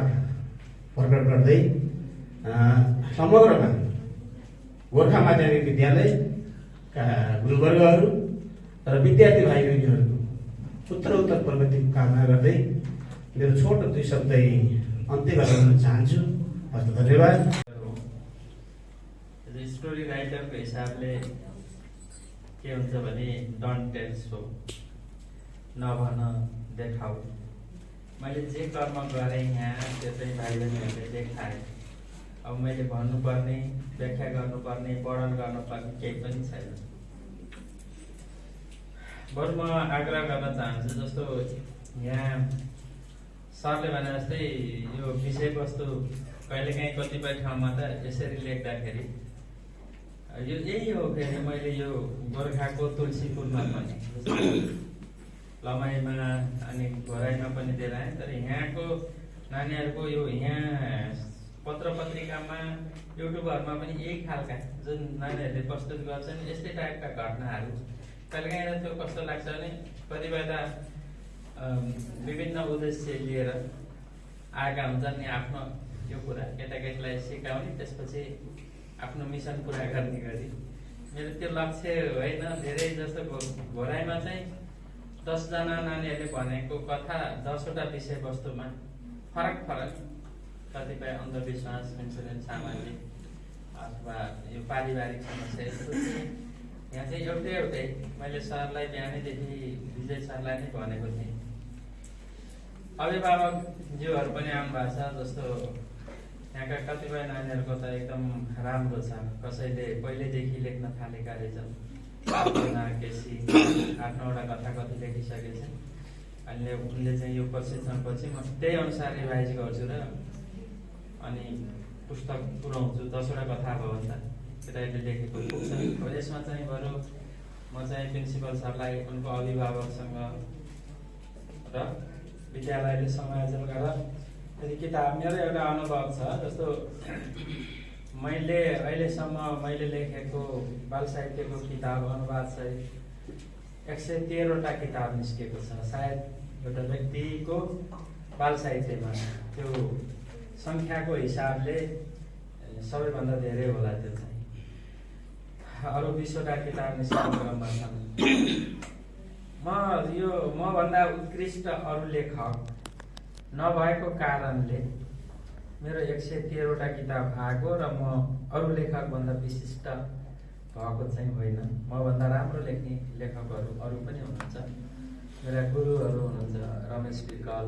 प्रकट गर्दै समग्रमा गोर्खा माध्यमिक विद्यालयका गुरुवर्गहरू र विद्यार्थी भाइ बहिनीहरूको उत्तरोत्तर प्रगतिको कामना गर्दै मेरो छोटो 2 शब्द अन्त्य गर्न चाहन्छु। हस्त धन्यवाद। स्टोरी राइटरको हिसाबले के हुन्छ भने डन्ट टेल सो, नभन देखाऊ। मैले जे कर्म गरेँ यहाँ त्यो चाहिँ भाइ बहिनीहरूले देखाएँ। अब मैले भन्नुपर्ने, व्याख्या गर्नुपर्ने, वर्णन गर्नुपर्ने केही पनि छैन। बरु म आग्रह गर्न चाहन्छु, जस्तो यहाँ सरले भने जस्तै यो विषयवस्तु कहिलेकाहीँ कतिपय ठाउँमा त यसरी लेख्दाखेरि यो यही हो। फेरि मैले यो गोर्खाको तुलसीपुरमा पनि लमाइमा अनि घोराइमा पनि दिएर आएँ। तर यहाँको नानीहरूको यो यहाँ पत्र पत्रिकामा युट्युबहरूमा पनि यही खालका जुन नानीहरूले प्रस्तुत गर्छन् यस्तै टाइपका घटनाहरू कहिलेकाहीँ त्यो कस्तो लाग्छ भने कतिपय त विभिन्न उद्देश्य लिएर आएका हुन्छन् नि। आफ्नो यो कुरा केटाकेटीलाई सिकाउने, त्यसपछि आफ्नो मिसन पुरा गर्ने गरी। मेरो त्यो लक्ष्य होइन। धेरै जस्तो घोराइमा चाहिँ 10 जना नानीहरूले भनेको कथा 10वटा विषयवस्तुमा फरक कतिपय अन्धविश्वास, इन्सुरेन्स, सामाजिक अथवा यो पारिवारिक समस्या यस्तो यहाँ चाहिँ एउटै मैले सरलाई बिहानैदेखि विजय सरलाई नै भनेको थिएँ। अभिभावकज्यूहरू पनि आउनु भएको छ। जस्तो यहाँका कतिपय नानीहरूको त एकदम राम्रो छ, कसैले पहिल्यैदेखि लेख्न थालेका रहेछन्। 8-9 कथा कति लेखिसकेछन्। अहिले उनले चाहिँ यो प्रशिक्षणपछि म त्यही अनुसार रिभाइज गर्छु र अनि पुस्तक पुऱ्याउँछु। 10वटा कथा भयो भने त केटाहरूले लेखेको पुग्छ। अब यसमा चाहिँ बरु म चाहिँ प्रिन्सिपल सरलाई, उनको अभिभावकसँग र विद्यालयले समायोजन गरेर यदि किताब, मेरो एउटा अनुभव छ। जस्तो मैले अहिलेसम्म लेखेको बाल साहित्यको किताब अनुवाद चाहिँ 113वटा किताब निस्केको छ। सायद एउटा व्यक्तिको बाल साहित्यमा त्यो सङ्ख्याको हिसाबले सबैभन्दा धेरै होला। त्यो चाहिँ अरू 20वटा किताब निस्केको क्रममा छन्। मभन्दा उत्कृष्ट अरू लेखक नभएको कारणले मेरो 113वटा किताब आएको र म अरू लेखकभन्दा विशिष्ट भएको चाहिँ होइन। मभन्दा राम्रो लेख्ने लेखकहरू अरू पनि हुनुहुन्छ। मेरा गुरुहरू हुनुहुन्छ रमेश विकल,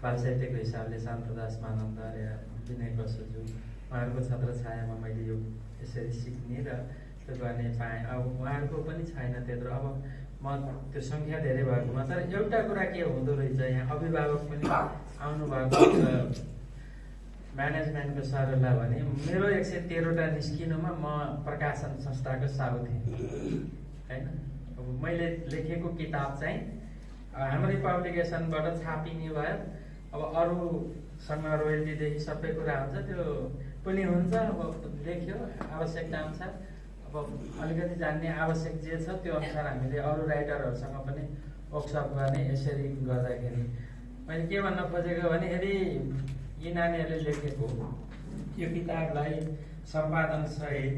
बाल साहित्यको हिसाबले शान्तदास मानन्द या विनय बसुज्यू, उहाँहरूको छत्र छायामा मैले यो यसरी सिक्ने र त्यो गर्ने पाएँ। अब उहाँहरूको पनि छैन त्यत्रो। अब म त्यो सङ्ख्या धेरै भएकोमा तर एउटा कुरा के हुँदो रहेछ, यहाँ अभिभावक पनि आउनुभएको छ म्यानेजमेन्टको सरहरूलाई भने मेरो 113वटा निस्किनुमा म प्रकाशन संस्थाको साहु थिएँ होइन। अब मैले लेखेको किताब चाहिँ हाम्रै पब्लिकेसनबाट छापिने भयो। अब अरूसँग रोयल्टीदेखि सबै कुरा हुन्छ, त्यो पनि हुन्छ। अब लेख्यो आवश्यकता अनुसार, अब अलिकति जान्ने आवश्यक जे छ त्यो अनुसार हामीले अरू राइटरहरूसँग पनि वर्कसप गर्ने। यसरी गर्दाखेरि मैले के भन्न खोजेको भने यदि यी नानीहरूले लेखेको यो किताबलाई सम्पादन सहित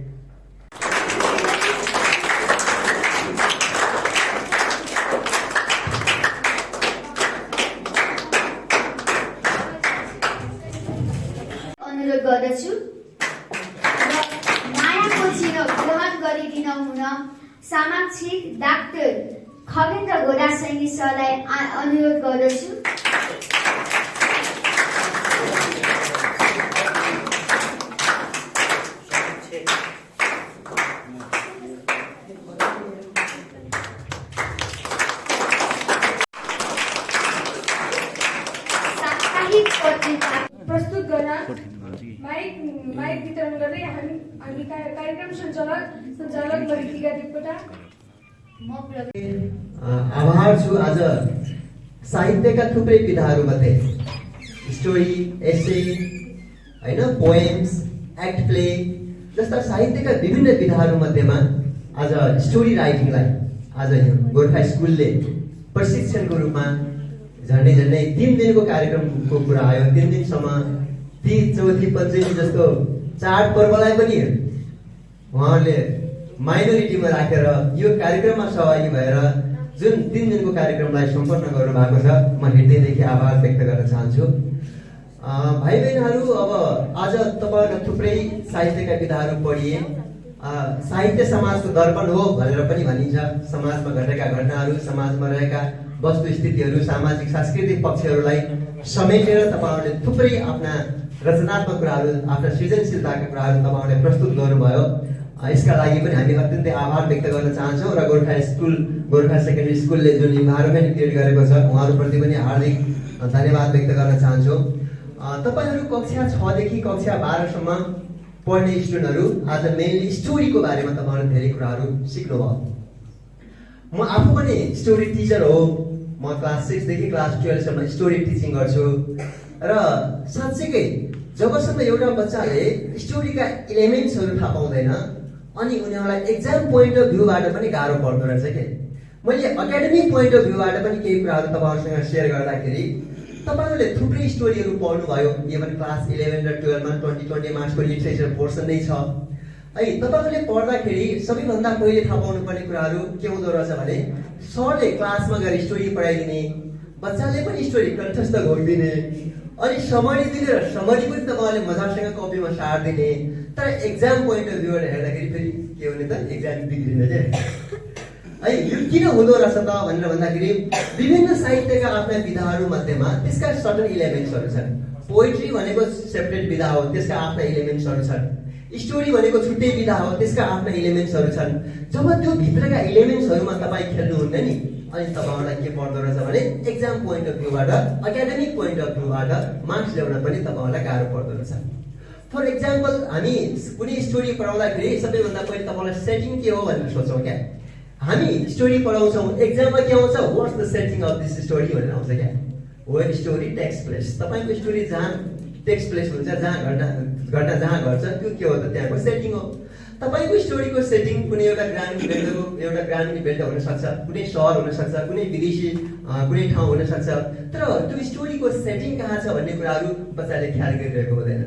अनुरोध गर्दछु र मायाको चिनो ग्रहण गरिदिन हुन सामाक्षिक डाक्टर खगेन्द्र गोडासैनी सरलाई अनुरोध गर्दछु। प्रस्तुत गर्न माइक माइक वितरण गर्दै हामी कार्यक्रम सञ्चालक मरितिका देवकोटा। आभार छु आज साहित्यका थुप्रै विधाहरूमध्ये स्टोरी, एसे, होइन, पोएम्स, एक्ट प्ले जस्ता साहित्यका विभिन्न विधाहरूमध्येमा आज स्टोरी राइटिङलाई आज गोर्खा स्कुलले प्रशिक्षणको रूपमा झन्डै 3 दिनको कार्यक्रमको कुरा आयो। 3 दिनसम्म तीज, चौथी, पञ्चमी जस्तो चाडपर्वलाई पनि उहाँहरूले माइनोरिटीमा राखेर यो कार्यक्रममा सहभागी भएर जुन 3 दिनको कार्यक्रमलाई सम्पन्न गर्नु भएको छ, म हृदयदेखि आभार व्यक्त गर्न चाहन्छु। भाइ बहिनीहरू, अब आज तपाईँहरूका थुप्रै साहित्यका विधाहरू पढिए। साहित्य समाजको दर्पण हो भनेर पनि भनिन्छ। समाजमा घटेका घटनाहरू, समाजमा रहेका वस्तुस्थितिहरू, सामाजिक सांस्कृतिक पक्षहरूलाई समेटेर तपाईँहरूले थुप्रै आफ्ना रचनात्मक कुराहरू, आफ्ना सृजनशीलताका कुराहरू तपाईँहरूले प्रस्तुत गर्नुभयो। यसका लागि पनि हामी अत्यन्तै आभार व्यक्त गर्न चाहन्छौँ र गोर्खा सेकेन्डरी स्कुलले जुन इन्भाइरोमेन्ट क्रिएट गरेको छ उहाँहरूप्रति पनि हार्दिक धन्यवाद व्यक्त गर्न चाहन्छौँ। तपाईँहरू कक्षा 6 देखि कक्षा 12 सम्म पढ्ने स्टुडेन्टहरू आज मेनली स्टोरीको बारेमा तपाईँहरूले धेरै कुराहरू सिक्नुभयो। म आफू पनि स्टोरी टिचर हो। म क्लास 6 देखि क्लास 12 सम्म स्टोरी टिचिङ गर्छु र साँच्चैकै जबसम्म एउटा बच्चाले स्टोरीका इलिमेन्ट्सहरू थाहा पाउँदैन अनि उनीहरूलाई एक्जाम पोइन्ट अफ भ्यूबाट पनि गाह्रो पर्दो रहेछ के। मैले एकाडेमिक पोइन्ट अफ भ्यूबाट पनि केही कुराहरू तपाईँहरूसँग सेयर गर्दाखेरि तपाईँहरूले थुप्रै स्टोरीहरू पढ्नुभयो। इभन क्लास 11 र 12 मा 2020 मार्क्सको लिटरेचर पोर्सन नै छ है। तपाईँहरूले पढ्दाखेरि सबैभन्दा पहिले थाहा पाउनुपर्ने कुराहरू के हुँदो रहेछ भने सरले क्लासमा गएर स्टोरी पढाइदिने, बच्चाले पनि स्टोरी कण्ठस्थ गरिदिने, अनि समरी दिने र समरी पनि तपाईँहरूले मजासँग कपीमा सारिदिने। तर एक्जाम पोइन्ट अफ भ्यूबाट हेर्दाखेरि फेरि के हुने त, एक्जाम बिग्रिने क्या है। यो किन हुँदो रहेछ त भनेर भन्दाखेरि विभिन्न साहित्यका आफ्ना विधाहरू मध्येमा त्यसका सर्टन इलिमेन्ट्सहरू छन्। पोइट्री भनेको सेपरेट विधा हो, त्यसका आफ्ना इलिमेन्ट्सहरू छन्। स्टोरी भनेको छुट्टै विधा हो, त्यसका आफ्ना इलिमेन्ट्सहरू छन्। जब त्यो भित्रका इलिमेन्ट्सहरूमा तपाईँ खेल्नुहुन्न नि, अनि तपाईँहरूलाई के पर्दो रहेछ भने एक्जाम पोइन्ट अफ भ्यूबाट, एकाडेमिक पोइन्ट अफ भ्यूबाट मार्क्स ल्याउन पनि तपाईँहरूलाई गाह्रो पर्दो रहेछ। फर इक्जाम्पल, हामी कुनै स्टोरी पढाउँदाखेरि सबैभन्दा पहिले तपाईँलाई सेटिङ के हो भनेर सोचौँ क्या। हामी स्टोरी पढाउँछौँ, एक्जाममा के आउँछ, what's the setting of this story भनेर आउँछ क्या। वेन स्टोरी टेक्स प्लेस, तपाईँको स्टोरी जहाँ टेक्स प्लेस हुन्छ, जहाँ घटना जहाँ घट्छ, त्यो के हो त, त्यहाँको सेटिङ हो। तपाईँको स्टोरीको सेटिङ कुनै एउटा ग्रामीण बेल्ट हुनसक्छ, कुनै सहर हुनसक्छ, कुनै विदेशी कुनै ठाउँ हुनसक्छ। तर त्यो स्टोरीको सेटिङ कहाँ छ भन्ने कुराहरू बच्चाले ख्याल गरिरहेको हुँदैन।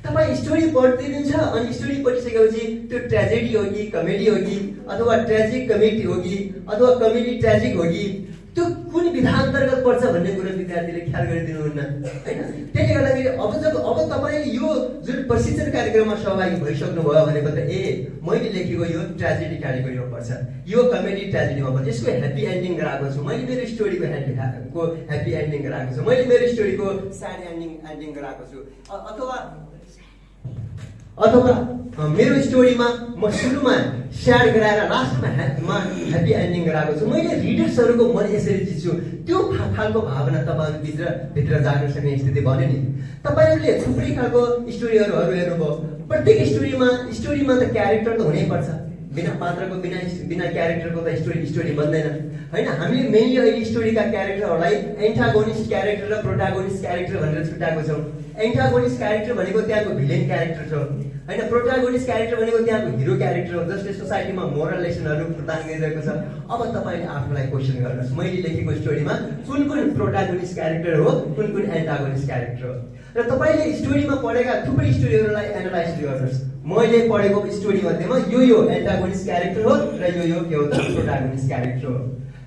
तपाईँ स्टोरी पढिदिनुहुन्छ अनि स्टोरी पढिसकेपछि त्यो ट्रेजेडी हो कि कमेडी हो कि अथवा ट्रेजिक कमेडी हो कि अथवा कमेडी ट्रेजिक हो कि त्यो कुन विधा अन्तर्गत पर्छ भन्ने कुरा विद्यार्थीले ख्याल गरिदिनुहुन्न होइन। त्यसले गर्दाखेरि अब तपाईँले यो जुन प्रशिक्षण कार्यक्रममा सहभागी भइसक्नुभयो भनेको त मैले लेखेको यो ट्रेजेडी क्याटेगोरीमा पर्छ, यो कमेडी ट्रेजेडीमा पर्छ, यसको ह्याप्पी एन्डिङ गराएको छु मैले, मेरो स्टोरीको ह्याप्पी एन्डिङ गराएको छु मैले, मेरो स्टोरीको स्याड एन्डिङ गराएको छु, अथवा मेरो स्टोरीमा म सुरुमा स्याड गराएर लास्टमा ह्याप्पी एन्डिङ गराएको छु। मैले रिडर्सहरूको मन यसरी जित्छु, त्यो खालको भावना तपाईँहरू भित्र जाग्न सक्ने स्थिति बन्यो नि। तपाईँहरूले थुप्रै खालको स्टोरीहरू हेर्नुभयो। प्रत्येक स्टोरीमा त क्यारेक्टर त हुनैपर्छ। बिना पात्रको बिना क्यारेक्टरको त स्टोरी बन्दैन होइन। हामीले मेनली अहिले स्टोरीका क्यारेक्टरहरूलाई एन्टागोनिस्ट क्यारेक्टर र प्रोटागोनिस्ट क्यारेक्टर भनेर छुट्याएको छौँ। एन्टागोनिस्ट क्यारेक्टर भनेको त्यहाँको भिलेन क्यारेक्टर छ होइन। प्रोटागोनिस्ट क्यारेक्टर भनेको त्यहाँको हिरो क्यारेक्टर हो, जसले सोसाइटीमा मोरल लेसनहरू प्रदान गरिरहेको छ। अब तपाईँले आफूलाई क्वेसन गर्नुहोस्, मैले लेखेको स्टोरीमा कुन प्रोटागोनिस्ट क्यारेक्टर हो, कुन एन्टागोनिस्ट क्यारेक्टर हो, र तपाईँले स्टोरीमा पढेका थुप्रै स्टोरीहरूलाई एनालाइज गर्नुहोस्। मैले पढेको स्टोरी मध्येमा यो एन्टागोनिस्ट क्यारेक्टर हो र यो के हो त प्रोटागोनिस्ट क्यारेक्टर हो।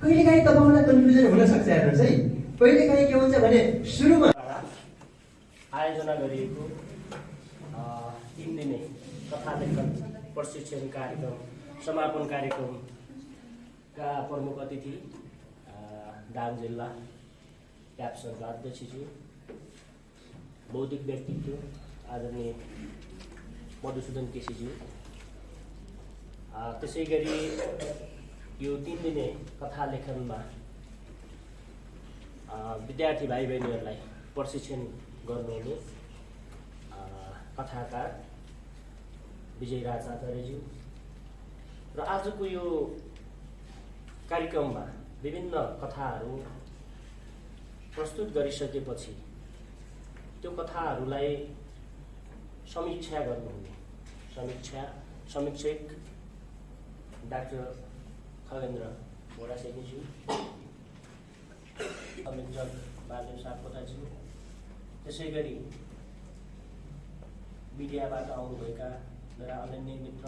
कहिलेकाहीँ तपाईँलाई कन्फ्युजन हुन सक्छ। हेर्नुहोस् है, कहिलेकाहीँ के हुन्छ भने सुरुमा आयोजना गरिएको 3 दिने कथा लेखन प्रशिक्षण कार्यक्रम समापन कार्यक्रमका प्रमुख अतिथि दाङ जिल्ला क्याप्सनका अध्यक्षज्यू, बौद्धिक व्यक्तित्व आदरणीय मधुसूदन केसीज्यू, त्यसै गरी यो 3 दिने कथा लेखनमा विद्यार्थी भाइ बहिनीहरूलाई प्रशिक्षण गर्नुहुने कथाकार विजय राज आचार्यज्यू र आजको यो कार्यक्रममा विभिन्न कथाहरू प्रस्तुत गरिसकेपछि त्यो कथाहरूलाई समीक्षा गर्नुहुने समीक्षक डाक्टर खगेन्द्र घोडासेकीज्यू, समीक्षक बालदेव सापकोटाज्यू, त्यसै गरी मिडियाबाट आउनुभएका मेरा अनन्य मित्र,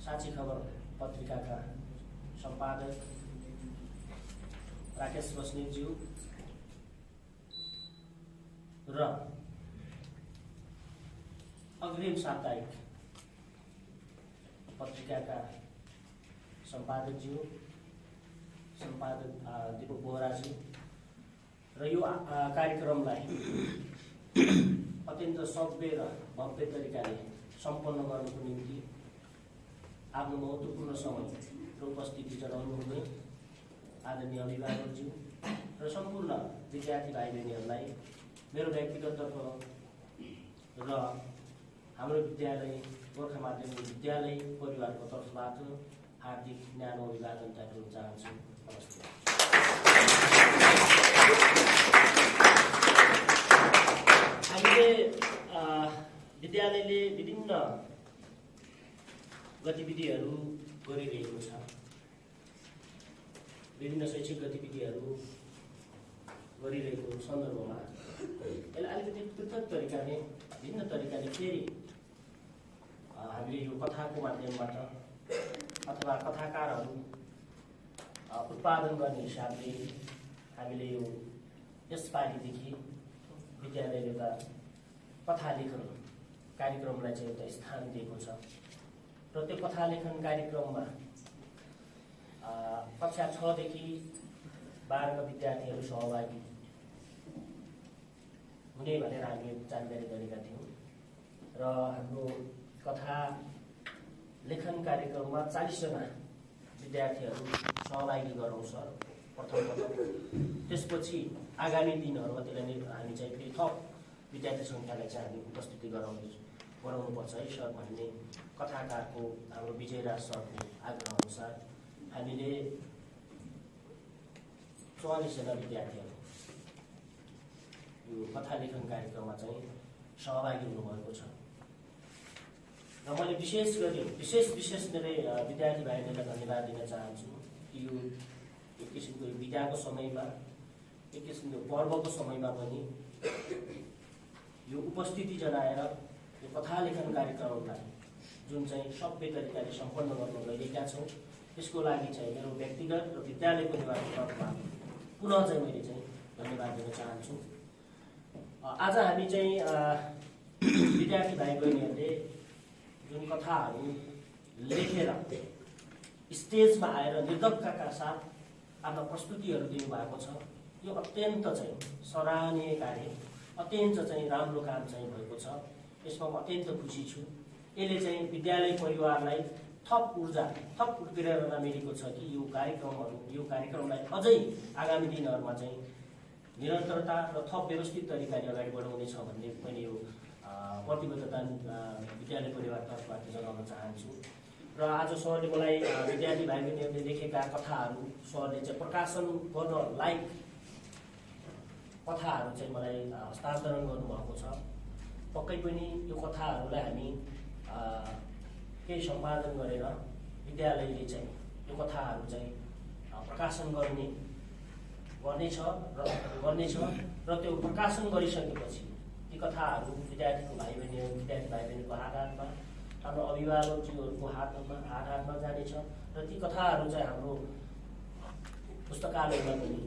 साँची खबर पत्रिकाका सम्पादक राकेश बस्नेतज्यू र अग्रिम साप्ताहिक पत्रिकाका सम्पादक दीपक बोहराज्यू र यो कार्यक्रमलाई अत्यन्त सभ्य र भव्य तरिकाले सम्पन्न गर्नुको निम्ति आफ्नो महत्त्वपूर्ण समय र उपस्थिति जनाउनुहुने आदरणीय अभिभावकज्यू र सम्पूर्ण विद्यार्थी भाइ बहिनीहरूलाई मेरो व्यक्तिगत तर्फ र हाम्रो विद्यालय गोर्खा माध्यमिक विद्यालय परिवारको तर्फबाट हार्दिक न्यानो अभिवादन दिन चाहन्छु। नमस्ते। हामीले विद्यालयले विभिन्न गतिविधिहरू गरिरहेको छ, विभिन्न शैक्षिक गतिविधिहरू गरिरहेको सन्दर्भमा यसलाई अलिकति पृथक तरिकाले भिन्न तरिकाले फेरि हामीले यो कथाको माध्यमबाट अथवा कथाकारहरू उत्पादन गर्ने हिसाबले हामीले यो यसपालिदेखि विद्यालयले एउटा कथा लेखन कार्यक्रमलाई चाहिँ एउटा स्थान दिएको छ र त्यो कथा लेखन कार्यक्रममा कक्षा 6 देखि 12 का विद्यार्थीहरू सहभागी हुने भनेर हामीले जानकारी गरेका थियौँ र हाम्रो कथा लेखन कार्यक्रममा 40 जना विद्यार्थीहरू सहभागी गरौँ सर प्रथम त्यसपछि आगामी दिनहरूमा त्यसलाई हामी चाहिँ फेरि थप विद्यार्थी सङ्ख्यालाई चाहिँ हामी उपस्थिति गराउनुपर्छ है सर भन्ने कथाकारको हाम्रो विजयराज सरको आग्रह अनुसार हामीले 44 जना विद्यार्थीहरू यो कथा लेखन कार्यक्रममा चाहिँ सहभागी हुनुभएको छ र मैले विशेष गरी विद्यार्थी भाइहरूलाई धन्यवाद दिन चाहन्छु कि यो एक किसिमको विदाको समयमा एक किसिमको पर्वको समयमा पनि यो उपस्थिति जनाएर यो कथा लेखन कार्यक्रमलाई जुन चाहिँ सभ्य तरिकाले सम्पन्न गर्न गइरहेका छौँ त्यसको लागि चाहिँ मेरो व्यक्तिगत र विद्यालय परिवारको तर्फमा पुनः चाहिँ मैले चाहिँ धन्यवाद दिन चाहन्छु। आज हामी चाहिँ विद्यार्थी भाइ बहिनीहरूले जुन कथाहरू लेखेर स्टेजमा आएर निर्धक्कका साथ आफ्ना प्रस्तुतिहरू दिनुभएको छ यो अत्यन्त चाहिँ सराहनीय कार्य, अत्यन्त चाहिँ राम्रो काम चाहिँ भएको छ। यसमा म अत्यन्त खुसी छु। यसले चाहिँ विद्यालय परिवारलाई थप ऊर्जा थप प्रेरणा मिलेको छ कि यो कार्यक्रमलाई अझै आगामी दिनहरूमा चाहिँ निरन्तरता र थप व्यवस्थित तरिकाले अगाडि बढाउनेछ भन्ने मैले यो प्रतिबद्धता विद्यालय परिवार तर्फबाट जनाउन चाहन्छु। र आज सरले मलाई विद्यार्थी भाइ बहिनीहरूले लेखेका कथाहरू सरले चाहिँ प्रकाशन गर्न लायक कथाहरू चाहिँ मलाई हस्तान्तरण गर्नुभएको छ। पक्कै पनि यो कथाहरूलाई हामी केही सम्पादन गरेर विद्यालयले चाहिँ यो कथाहरू चाहिँ प्रकाशन गर्नेछ र त्यो प्रकाशन गरिसकेपछि ती कथाहरू विद्यार्थी भाइ बहिनीको हातमा हाम्रो अभिभावकज्यूहरूको हातमा जानेछ र ती कथाहरू चाहिँ हाम्रो पुस्तकालयमा पनि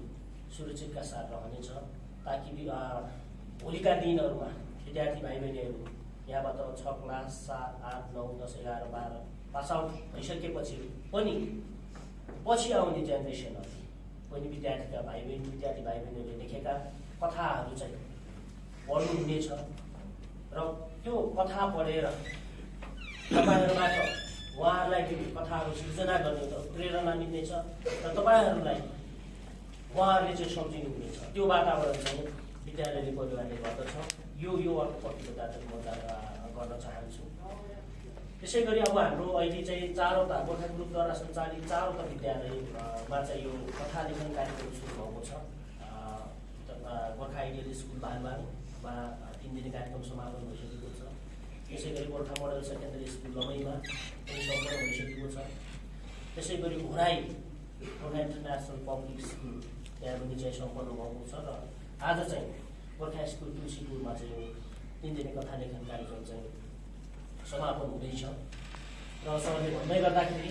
सुरक्षितका साथ रहनेछ ताकि भोलिका दिनहरूमा विद्यार्थी भाइ बहिनीहरू यहाँबाट 6 क्लास 7, 8, 9, 10, 11, 12 पास आउट भइसकेपछि पनि पछि आउने जेनेरेसनहरू पनि विद्यार्थी भाइ बहिनीहरूले लेखेका कथाहरू चाहिँ पढ्नुहुनेछ र त्यो कथा पढेर तपाईँहरूबाट उहाँहरूलाई त्यो कथाहरू सिर्जना गर्ने प्रेरणा मिल्नेछ र तपाईँहरूलाई उहाँहरूले चाहिँ सम्झिनुहुनेछ। त्यो वातावरण चाहिँ विद्यालयले परिवारले गर्दछ। यो अर्को प्रतिबद्धता चाहिँ म गर्न चाहन्छु। त्यसै गरी अब हाम्रो अहिले चाहिँ चारवटा गोर्खा ग्रुपद्वारा सञ्चालित चारवटा विद्यालयमा चाहिँ यो कथा लेखन कार्यक्रम सुरु भएको छ। गोर्खा आइडियल स्कुल बालबाङमा 3 दिने कार्यक्रम समापन भइसकेको छ। त्यसै गरी गोर्खा मोडल सेकेन्डरी स्कुल लमैमा पनि सम्पन्न भइसकेको छ। त्यसै गरी Ghorahi Gorkha international public school त्यहाँ पनि चाहिँ सम्पन्न भएको छ र आज चाहिँ गोर्खा स्कुल तुलसीपुरमा चाहिँ यो 3 दिने कथा लेखन कार्यक्रम चाहिँ समापन हुँदैछ। र सरले भन्दै गर्दाखेरि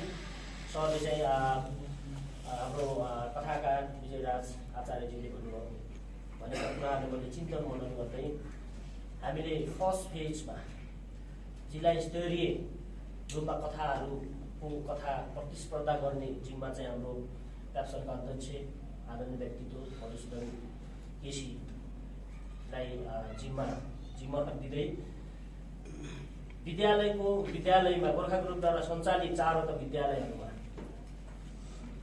सरले चाहिँ हाम्रो कथाकार विजयराज आचार्यजीले भन्नुभयो भनेका कुराहरू मैले चिन्तन मनन गर्दै हामीले फर्स्ट फेजमा जिल्ला स्तरीय रूपमा कथाहरूको कथा प्रतिस्पर्धा गर्ने जिम्मा चाहिँ हाम्रो क्याप्सनका अध्यक्ष आदरणीय व्यक्तित्व मधुसूदन केसीलाई जिम्मा दिँदै विद्यालयमा गोर्खा ग्रुपद्वारा सञ्चालित 4वटा विद्यालयहरूमा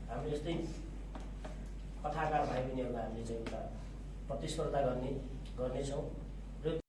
हामीले यस्तै कथाकार भाइ बहिनीहरूलाई हामीले चाहिँ एउटा प्रतिस्पर्धा गर्नेछौँ।